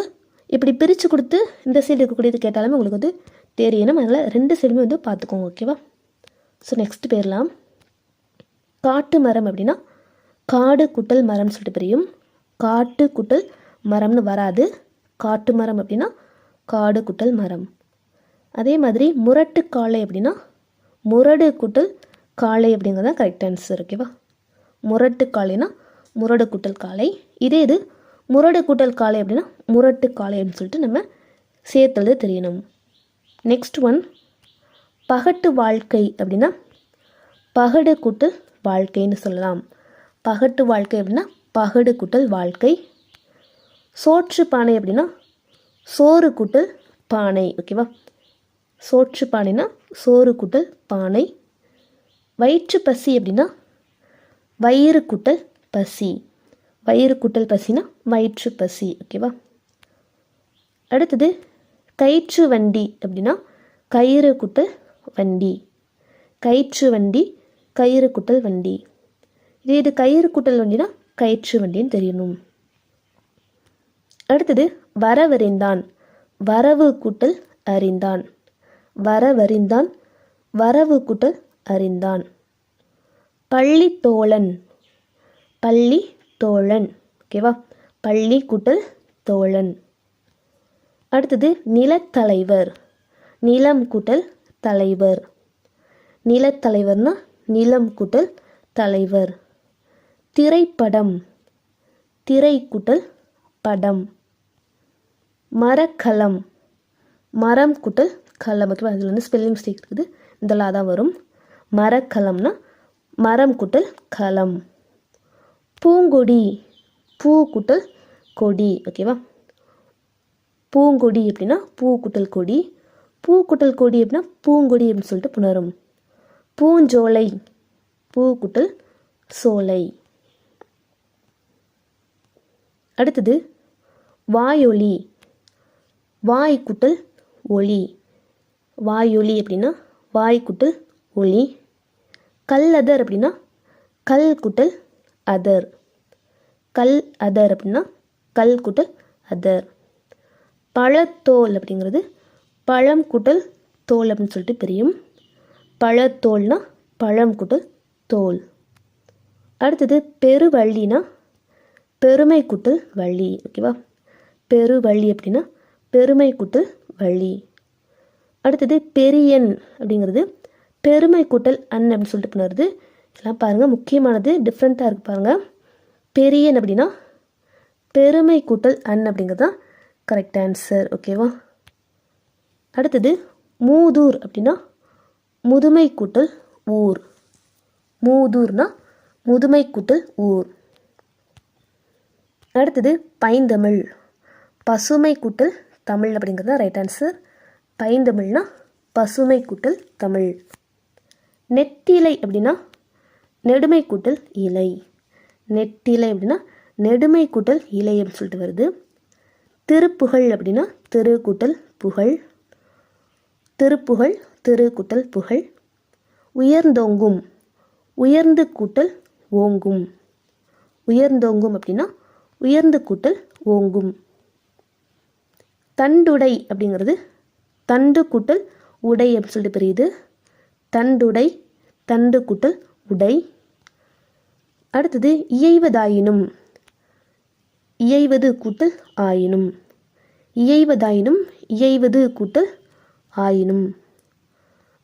இப்படி பிரித்து கொடுத்து இந்த சைடு இருக்கக்கூடியது கேட்டாலுமே உங்களுக்கு வந்து தெரியணும். அதனால் 2 சைடுமே வந்து பார்த்துக்கோங்க. ஓகேவா, ஸோ நெக்ஸ்ட் பேர்லாம் காட்டு மரம் அப்படின்னா காடு கூட்டல் மரம்னு சொல்லிட்டு பிரியும். காட்டு கூட்டல் மரம்னு வராது, காட்டு மரம் அப்படின்னா காடு கூட்டல் மரம். அதே மாதிரி முரட்டு காளை அப்படின்னா முரடு கூட்டல் காளை அப்படிங்கிறது தான் கரெக்ட் ஆன்சர். ஓகேவா, முரட்டு காளைனா முரடு கூட்டல் காளை. இதே இது முரடு கூட்டல் காளை அப்படின்னா முரட்டு காளை அப்படின்னு சொல்லிட்டு நம்ம சேர்த்தது தெரியணும். நெக்ஸ்ட் ஒன் பகட்டு வாழ்க்கை அப்படின்னா பகடு கூட்டல் வாழ்க்கைன்னு சொல்லலாம். பகட்டு வாழ்க்கை அப்படின்னா பகடு கூட்டல் வாழ்க்கை. சோற்று பானை அப்படின்னா சோறு கூட்டல் பானை. ஓகேவா, சோற்று பானைனா சோறு கூட்டல் பானை. வயிற்று பசி அப்படின்னா வயிறு கூட்டல் பசி, வயிறு கூட்டல் பசினா வயிற்று பசி. ஓகேவா, அடுத்தது கயிற்று வண்டி அப்படின்னா கயிறு கூட்டல் வண்டி, கயிற்று வண்டி கயிறு கூட்டல் வண்டி. இது கயிறு கூட்டல் வண்டினா கயிற்று வண்டின்னு தெரியணும். அடுத்தது வரவறிந்தான், வரவு கூட்டல் அறிந்தான், வரவறிந்தான் வரவு கூட்டல் அறிந்தான். பள்ளி தோழன், பள்ளி தோழன். ஓகேவா, பள்ளி கூட்டல் தோழன். அடுத்தது நிலத்தலைவர், நிலம் கூட்டல் தலைவர், நிலத்தலைவர்னா நிலம் கூட்டல் தலைவர். திரைப்படம், திரை கூட்டல் படம். மரக்கலம், மரம் கூட்டல் களம். ஓகேவா, அதில் வந்து ஸ்பெல்லிங் மிஸ்டேக் இருக்குது, இதெல்லாம் தான் வரும். மரக்கலம்னா மரம் கூட்டல் களம். பூங்கொடி, பூ கூட்டல் கொடி. ஓகேவா, பூங்கொடி அப்படின்னா பூ கூட்டல் கொடி, பூ கூட்டல் கொடி அப்படின்னா பூங்கொடி அப்படின்னு சொல்லிட்டு புணரும். பூஞ்சோலை, பூ கூட்டல் சோலை. அடுத்தது வாயொலி, வாய் கூட்டல் ஒளி, வாயொலி அப்படின்னா வாய் கூட்டல் ஒளி. கல்லதர் அப்படின்னா கல் கூட்டல் அதர், கல் அதர் அப்படின்னா கல் கூட்டல் அதர். பழத்தோல் அப்படிங்கிறது பழம் கூட்டல் தோல் அப்படின்னு சொல்லிட்டு பிரியும். பழத்தோல்னா பழம் கூட்டல் தோல். அடுத்தது பெருவள்ளினா பெருமை கூட்டல் வள்ளி. ஓகேவா, பெருவள்ளி அப்படின்னா பெருமை கூட்டல் வள்ளி. அடுத்தது பெரியன் அப்படிங்கிறது பெருமை கூட்டல் அன் அப்படின்னு சொல்லிட்டு பண்ணுறது. இதெல்லாம் பாருங்கள் முக்கியமானது, டிஃப்ரெண்ட்டாக இருக்குது பாருங்கள். பெரியன் அப்படின்னா பெருமை கூட்டல் அன் அப்படிங்கிறது தான் கரெக்ட் ஆன்சர். ஓகேவா, அடுத்தது மூதூர் அப்படின்னா முதுமை கூட்டல் ஊர், மூதூர்னா முதுமை கூட்டல் ஊர். அடுத்தது பைந்தமிழ், பசுமை கூட்டல் தமிழ் அப்படிங்கிறது தான் ரைட் ஆன்சர். பைந்தமிழ்னா பசுமை கூட்டல் தமிழ். நெட்டிலை அப்படின்னா நெடுமை கூட்டல் இலை, நெட்டிலை அப்படின்னா நெடுமை கூட்டல் இலை அப்படின்னு சொல்லிட்டு வருது. திருப்புகழ் அப்படின்னா திரு கூட்டல் புகழ். திருப்புகழ், திரு கூட்டல் புகழ். உயர்ந்தோங்கும், உயர்ந்து கூட்டல் ஓங்கும். உயர்ந்தோங்கும் அப்படின்னா உயர்ந்து கூட்டல் ஓங்கும். தண்டுடை அப்படிங்கிறது தண்டு கூட்டல் உடை அப்படின்னு சொல்லிட்டு பிரியுது. தண்டுடை, தண்டு கூட்டல் உடை. அடுத்தது இயைவதாயினும், இயைவது கூட்டல் ஆயினும். இயைவதாயினும், இயைவது கூட்டல் ஆயினும்.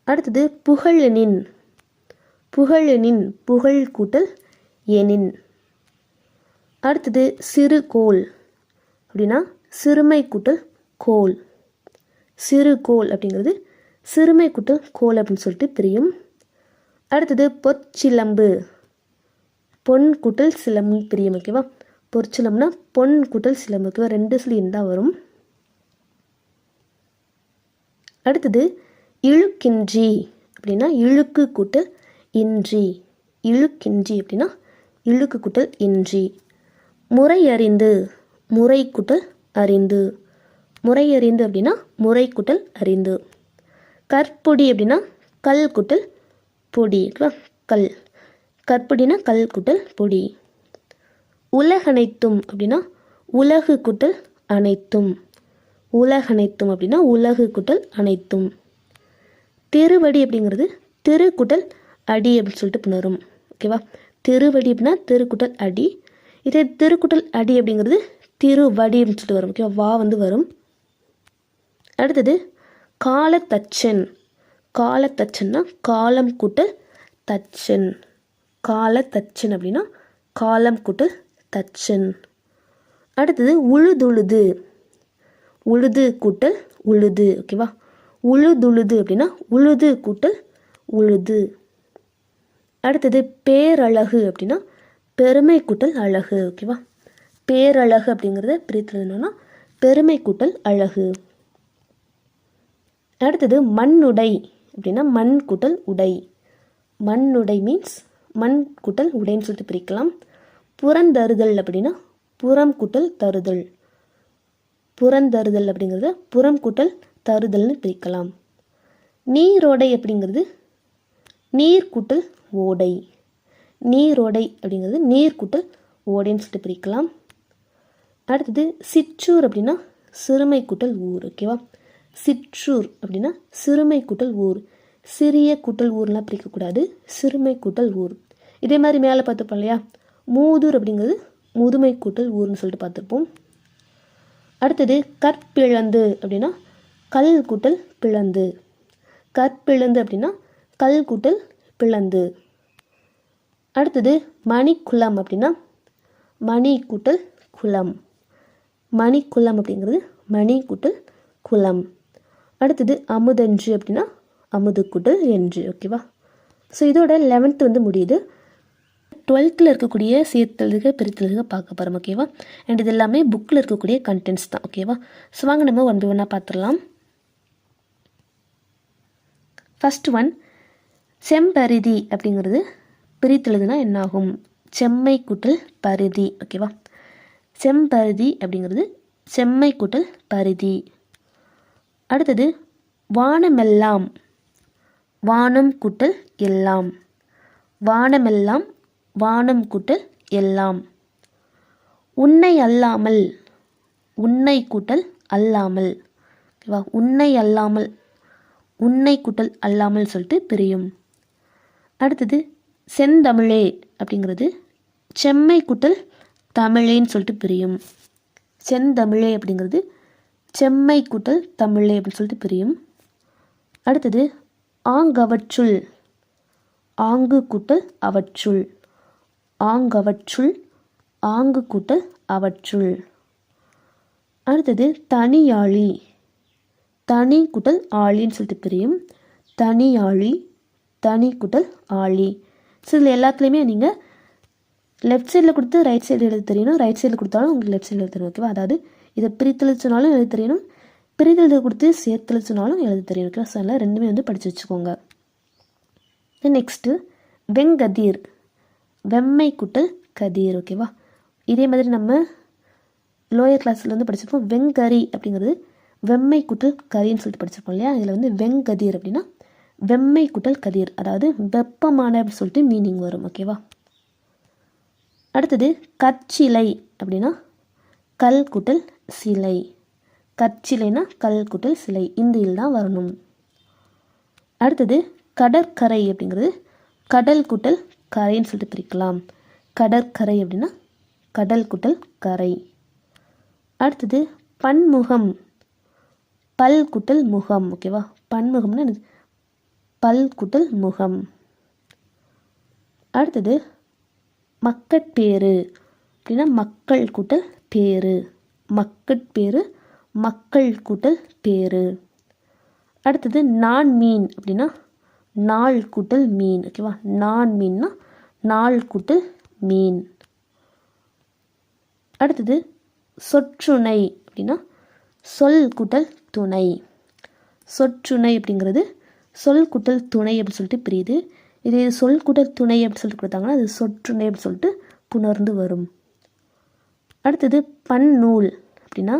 அடுத்தது புகழெனின், புகழெனின் புகழ் கூட்டல் எனின். அடுத்தது சிறுகோள் அப்படின்னா சிறுமை கூட்டல் கோல். சிறுகோள் அப்படிங்கிறது சிறுமை கூட்டல் கோல் அப்படின்னு சொல்லிட்டு பிரியும். அடுத்தது பொற்சிலம்பு, பொன் கூட்டல் சிலம்பு பிரியும். ஓகேவா, பொற்சிலம்புனா பொன் கூட்டல் சிலம்பு. ஓகேவா, 2 சொல்லி இருந்தால் வரும். அடுத்தது இழுக்கின்றி அப்படின்னா இழுக்கு கூட்டல் இன்றி. இழுக்கின்றி அப்படின்னா இழுக்கு கூட்டல் இன்றி. முறையறிந்து, முறை கூட்டல் அறிந்து. முறையறிந்து அப்படின்னா முறை கூட்டல் அறிந்து. கற்பொடி அப்படின்னா கல் கூட்டல் பொடி. கல், கற்பொடினா கல் கூட்டல் பொடி. உலகனைத்தும் அப்படின்னா உலகு கூட்டல் அனைத்தும். உலகனைத்தும் அப்படின்னா உலகு கூட்டல் அனைத்தும். திருவடி அப்படிங்கிறது திரு கூட்டல் அடி அப்படின்னு சொல்லிட்டு புணரும். ஓகேவா, திருவடி அப்படின்னா திரு கூட்டல் அடி. இதே திருக்குட்டல் அடி அப்படிங்கிறது திருவடி அப்படின்னு சொல்லிட்டு வரும். ஓகேவா, வா வந்து வரும். அடுத்தது காலத்தச்சன். காலத்தச்சன்னா காலம் கூட்டல் தச்சன். காலத்தச்சன் அப்படின்னா காலம் கூட்டல் தச்சன். அடுத்தது உழுதுழுது, உழுது கூட்டல் உழுது. ஓகேவா, உழுதுழுது அப்படின்னா உழுது கூட்டல் உழுது. அடுத்தது பேரழகு அப்படின்னா பெருமை கூட்டல் அழகு. ஓகேவா, பேரழகு அப்படிங்கிறத பிரித்துனா பெருமை கூட்டல் அழகு. அடுத்தது மண்ணுடை அப்படின்னா மண் கூட்டல் உடை. மண்ணுடை மீன்ஸ் மண் கூட்டல் உடைன்னு சொல்லிட்டு பிரிக்கலாம். புறந்தருதல் அப்படின்னா புறம் கூட்டல் தருதல். புறந்தருதல் அப்படிங்கிறத புறம் கூட்டல் தருதல்னு பிரிக்கலாம். நீரோடை அப்படிங்கிறது நீர் கூட்டல் ஓடை. நீரோடை அப்படிங்கிறது நீர் கூட்டல் ஓடைன்னு சொல்லிட்டு பிரிக்கலாம். அடுத்தது சிற்றூர் அப்படின்னா சிறுமை கூட்டல் ஊர். ஓகேவா, சிற்றூர் அப்படின்னா சிறுமை கூட்டல் ஊர். சிறிய கூட்டல் ஊர்லாம் பிரிக்கக்கூடாது, சிறுமை கூட்டல் ஊர். இதே மாதிரி மேலே பார்த்துப்போம் இல்லையா, மூதூர் அப்படிங்கிறது முதுமை கூட்டல் ஊர்னு சொல்லிட்டு பார்த்துருப்போம். அடுத்தது கற்பிழந்து அப்படின்னா கல் கூட்டல் பிளந்து. கற்பிழந்து அப்படின்னா கல் கூட்டல் பிளந்து. அடுத்தது மணிக்குளம் அப்படின்னா மணி கூட்டல் குளம். மணிக்குளம் அப்படிங்கிறது மணி கூட்டல் குளம். அடுத்தது அமுதன்று அப்படின்னா அமுது கூட்டல் என்று. ஓகேவா, ஸோ இதோட 11th வந்து முடியுது. 12th இருக்கக்கூடிய சேர்த்தெழுதுக பிரித்தெழுதுக பார்க்க போகிறோம். ஓகேவா, அண்ட் இது எல்லாமே புக்கில் இருக்கக்கூடிய கண்டென்ட்ஸ் தான். ஓகேவா, ஸோ வாங்க நம்ம 1 by 1 பார்த்துடலாம். ஃபர்ஸ்ட் ஒன் செம்பரிதி அப்படிங்கிறது பிரித்தெழுதுனா என்னாகும்? செம்மை கூட்டல் பரிதி. ஓகேவா, செம்பரிதி அப்படிங்கிறது செம்மை கூட்டல் பரிதி. அடுத்தது வானமெல்லாம், வானம் கூட்டல் எல்லாம். வானமெல்லாம் வானம் கூட்டல் எல்லாம். உன்னை அல்லாமல், உன்னை கூட்டல் அல்லாமல். ஓகேவா, உன்னை அல்லாமல் உன்னை கூட்டல் அல்லாமல் சொல்லிட்டு பிரியும். அடுத்தது செந்தமிழே அப்படிங்கிறது செம்மை கூட்டல் தமிழேன்னு சொல்லிட்டு பிரியும். செந்தமிழே அப்படிங்கிறது செம்மை கூட்டல் தமிழே அப்படின்னு சொல்லிட்டு பிரியும். அடுத்தது ஆங்கவற்றுள், ஆங்கு கூட்டல் அவற்றுள். ஆங்கவற்றுள் ஆங்கு கூட்டல் அவற்றுள். அடுத்தது தனியாழி, தனி கூட்டல் ஆழின்னு சொல்லிட்டு பிரியும். தனியாழி தனி கூட்டல் ஆழி. ஸோ இதில் எல்லாத்துலேயுமே நீங்கள் லெஃப்ட் சைடில் கொடுத்து ரைட் சைடு எழுத தெரியணும், ரைட் சைடில் கொடுத்தாலும் உங்களுக்கு லெஃப்ட் சைடில் எழுத தெரியணும். ஓகேவா, அதாவது இதை பிரித்தெழுத சொன்னாலும் எழுத தெரியணும், பிரித்தெழுத கொடுத்து சேர்த்தெழுத சொன்னாலும் எழுத தெரியணும். ஓகேவா, ஸோ அதனால் ரெண்டுமே வந்து படித்து வச்சுக்கோங்க. நெக்ஸ்ட்டு வெங்கதிர், வெம்மை கூட்டல் கதிர். ஓகேவா, இதே மாதிரி நம்ம லோயர் கிளாஸில் வந்து படிச்சிருப்போம். வெங்கரி அப்படிங்கிறது வெம்மை கூட்டல் கரின்னு சொல்லிட்டு படிச்சிருப்போம் இல்லையா. இதில் வந்து வெங்கதிர் அப்படின்னா வெம்மை கூட்டல் கதிர், அதாவது வெப்பமான அப்படின்னு சொல்லிட்டு மீனிங் வரும். ஓகேவா. அடுத்தது கற்சிலை அப்படின்னா கல் கூட்டல் சிலை. கற்சிலைனா கல் கூட்டல் சிலை, இந்த இல் தான் வரணும். அடுத்தது கடற்கரை அப்படிங்கிறது கடல் கூட்டல் கரைன்னு சொல்லிட்டு பிரிக்கலாம். கடற்கரை அப்படின்னா கடல் கூட்டல் கரை. அடுத்தது பன்முகம், பல் கூட்டல் முகம். ஓகேவா. பன்முகம்னா எனக்கு பல் கூட்டல் முகம். அடுத்தது மக்கட்பேறு அப்படின்னா மக்கள் கூட்டல் பேரு. மக்கட்பேறு மக்கள் கூட்டல் பேரு. அடுத்தது நான் மீன் அப்படின்னா நாள் கூட்டல் மீன். ஓகேவா. நான் மீன்னா நாள் கூட்டல் மீன். அடுத்தது சொற்றுணை அப்படின்னா சொல் கூட்டல் துணை. சொற்றுணை அப்படிங்கிறது சொல் கூட்டல் துணை அப்படின்னு சொல்லிட்டு பிரியுது. இது சொல் கூட்டல் துணை அப்படின்னு சொல்லிட்டு கொடுத்தாங்கன்னா அது சொற்றுணை அப்படின்னு சொல்லிட்டு புணர்ந்து வரும். அடுத்தது பன்னூல் அப்படின்னா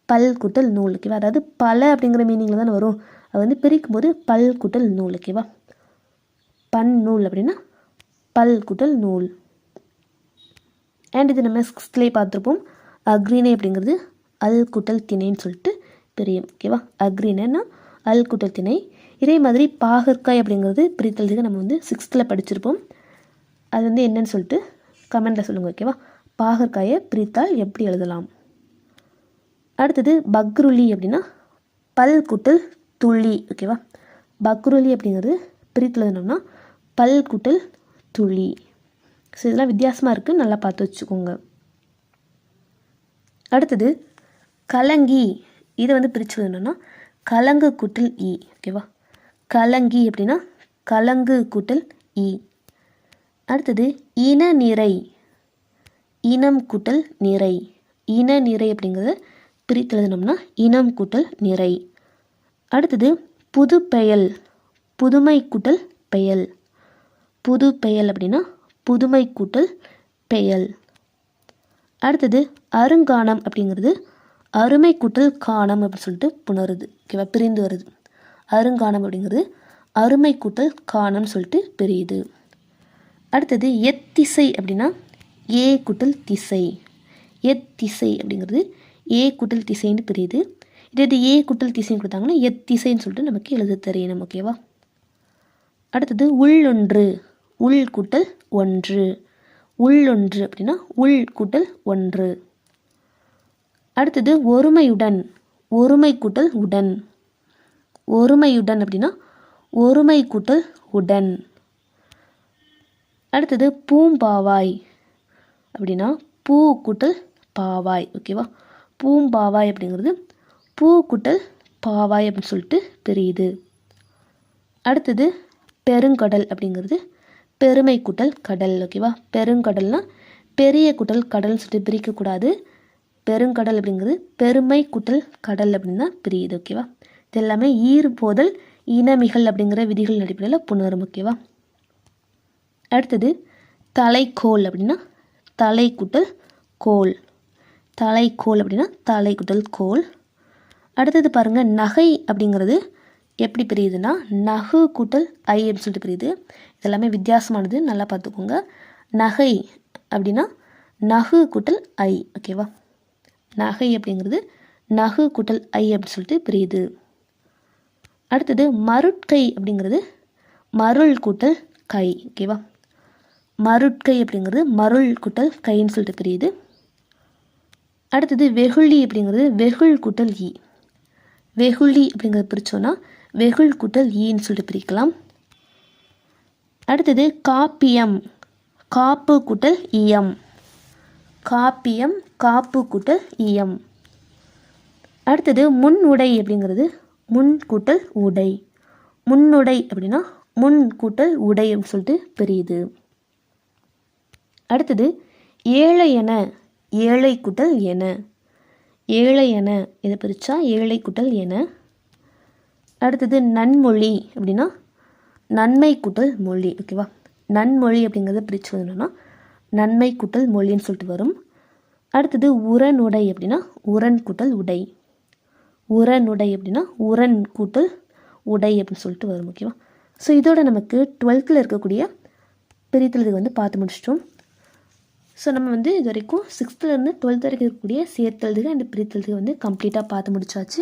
பல் கூட்டல் நூல். ஓகேவா. அதாவது பல அப்படிங்கிற மீனிங்கில் தானே வரும். அது வந்து பிரிக்கும் போது பல் கூட்டல் நூல். ஓகேவா. பன்னூல் அப்படின்னா பல் கூட்டல் நூல். அண்ட் இது நம்ம 6th பார்த்துருப்போம். அக்ரிணை அப்படிங்கிறது அல் கூட்டல் திணைன்னு சொல்லிட்டு பிரியும். ஓகேவா. அக்ரிணைன்னா அல் கூட்டல் திணை. இதே மாதிரி பாகற்காய் அப்படிங்கிறது பிரித்தலுக்கு நம்ம வந்து 6th படிச்சிருப்போம். அது வந்து என்னன்னு சொல்லிட்டு கமெண்ட்டில் சொல்லுங்கள். ஓகேவா. பாகற்காயை பிரித்தால் எப்படி எழுதலாம். அடுத்தது பக்ருலி அப்படின்னா பல் கூட்டல் துளி. ஓகேவா. பக்ருலி அப்படிங்கிறது பிரித்து எழுதணும்னா பல் கூட்டல் துளி. ஸோ இதெல்லாம் வித்தியாசமாக இருக்குது, நல்லா பார்த்து வச்சுக்கோங்க. அடுத்தது கலங்கி, இதை வந்து பிரித்து எழுதணும்னா கலங்கு கூட்டல் இ. ஓகேவா. கலங்கி அப்படின்னா கலங்கு கூட்டல் இ. அடுத்தது இன நிறை, இனம் கூட்டல் நிறை. இன நிறை அப்படிங்கிறது பிரித்து எழுதணும்னா இனம் கூட்டல் நிறை. அடுத்தது புது பெயல், புதுமை கூட்டல் பெயல். புது பெயல் அப்படின்னா புதுமை கூட்டல் பெயல். அடுத்தது அருங்கானம் அப்படிங்கிறது அருமை கூட்டல் காணம் அப்படின்னு சொல்லிட்டு புணருது. ஓகேவா. பிரிந்து வருது. அருங்கானம் அப்படிங்கிறது அருமை கூட்டல் காணம்னு சொல்லிட்டு பிரியுது. அடுத்தது எத்திசை அப்படின்னா ஏ கூட்டல் திசை. எத்திசை அப்படிங்கிறது ஏ கூட்டல் திசைன்னு பிரியுது. இது ஏ கூட்டல் திசைன்னு கொடுத்தாங்கன்னா எத்திசைன்னு சொல்லிட்டு நமக்கு எழுத தெரியணும். ஓகேவா. அடுத்தது உள்ளொன்று, உள் கூட்டல் ஒன்று. உள்ளொன்று அப்படின்னா உள் கூட்டல் ஒன்று. அடுத்தது ஒருமையுடன், ஒருமை கூட்டல் உடன். ஒருமையுடன் அப்படின்னா ஒருமை கூட்டல் உடன். அடுத்தது பூம்பாவாய் அப்படின்னா பூ கூட்டல் பாவாய். ஓகேவா. பூம்பாவாய் அப்படிங்கிறது பூ கூட்டல் பாவாய் அப்படின்னு சொல்லிட்டு தெரியுது. அடுத்தது பெருங்கடல் அப்படிங்கிறது பெருமை கூட்டல் கடல். ஓகேவா. பெருங்கடல்னால் பெரிய கூட்டல் கடல்னு சொல்லிட்டு பிரிக்கக்கூடாது. பெருங்கடல் அப்படிங்கிறது பெருமை கூட்டல் கடல் அப்படின்னு தான் பிரியுது. ஓகேவா. இது எல்லாமே ஈர்போதல் இனமிகள் அப்படிங்கிற விதிகள் அடிப்படையில் புணரும். ஓகேவா. அடுத்தது தலைக்கோல் அப்படின்னா தலை கூட்டல் கோல். தலைக்கோல் அப்படின்னா தலை கூட்டல் கோல். அடுத்தது பாருங்கள், நகை அப்படிங்கிறது எப்படி பிரியுதுன்னா நகு கூட்டல் ஐ அப்படின்னு சொல்லிட்டு பிரியுது. இதெல்லாமே வித்தியாசமானது, நல்லா பார்த்துக்கோங்க. நகை அப்படின்னா நகு கூட்டல் ஐ. ஓகேவா. நகை அப்படிங்கிறது நகு கூட்டல் ஐ அப்படின்னு சொல்லிட்டு பிரியுது. அடுத்தது மருட்கை அப்படிங்கிறது மருள் கூட்டல் கை. ஓகேவா. மருட்கை அப்படிங்கிறது மருள் கூட்டல் கைன்னு சொல்லிட்டு பிரியுது. அடுத்தது வெகுளி அப்படிங்கிறது வெகுள் கூட்டல் ஈ. வெகுளி அப்படிங்கிறத பிரித்தோன்னா வெகுள் கூட்டல் ஈன்னு சொல்லிட்டு பிரிக்கலாம். அடுத்தது காப்பியம், காப்பு கூட்டல் இயம். காப்பியம் காப்பு கூட்டல் இயம். அடுத்தது முன் உடை அப்படிங்கிறது முன் கூட்டல் உடை. முன்னுடை அப்படின்னா முன் கூட்டல் உடை அப்படின்னு சொல்லிட்டு பிரியுது. அடுத்தது ஏழை என, ஏழை கூட்டல் என. ஏழை என இதை பிரித்தா ஏழை கூட்டல் என. அடுத்தது நன்மொழி அப்படின்னா நன்மை கூட்டல் மொழி. ஓகேவா. நன்மொழி அப்படிங்கிறத பிரித்து வரணும்னா நன்மை கூட்டல் மொழின்னு சொல்லிட்டு வரும். அடுத்தது உரனுடை அப்படின்னா உரன் கூட்டல் உடை. உரனுடை அப்படின்னா உரன் கூட்டல் உடை அப்படின்னு சொல்லிட்டு வரும். ஓகேவா? ஸோ இதோட நமக்கு 12th இருக்கக்கூடிய பிரித்தலுக்கு வந்து பார்த்து முடிச்சிட்டோம். ஸோ நம்ம வந்து இது வரைக்கும் 6th 12th வரைக்கும் இருக்கக்கூடிய சேர்த்தலுக்கு அண்ட் பிரித்தலுக்கு வந்து கம்ப்ளீட்டாக பார்த்து முடிச்சாச்சு.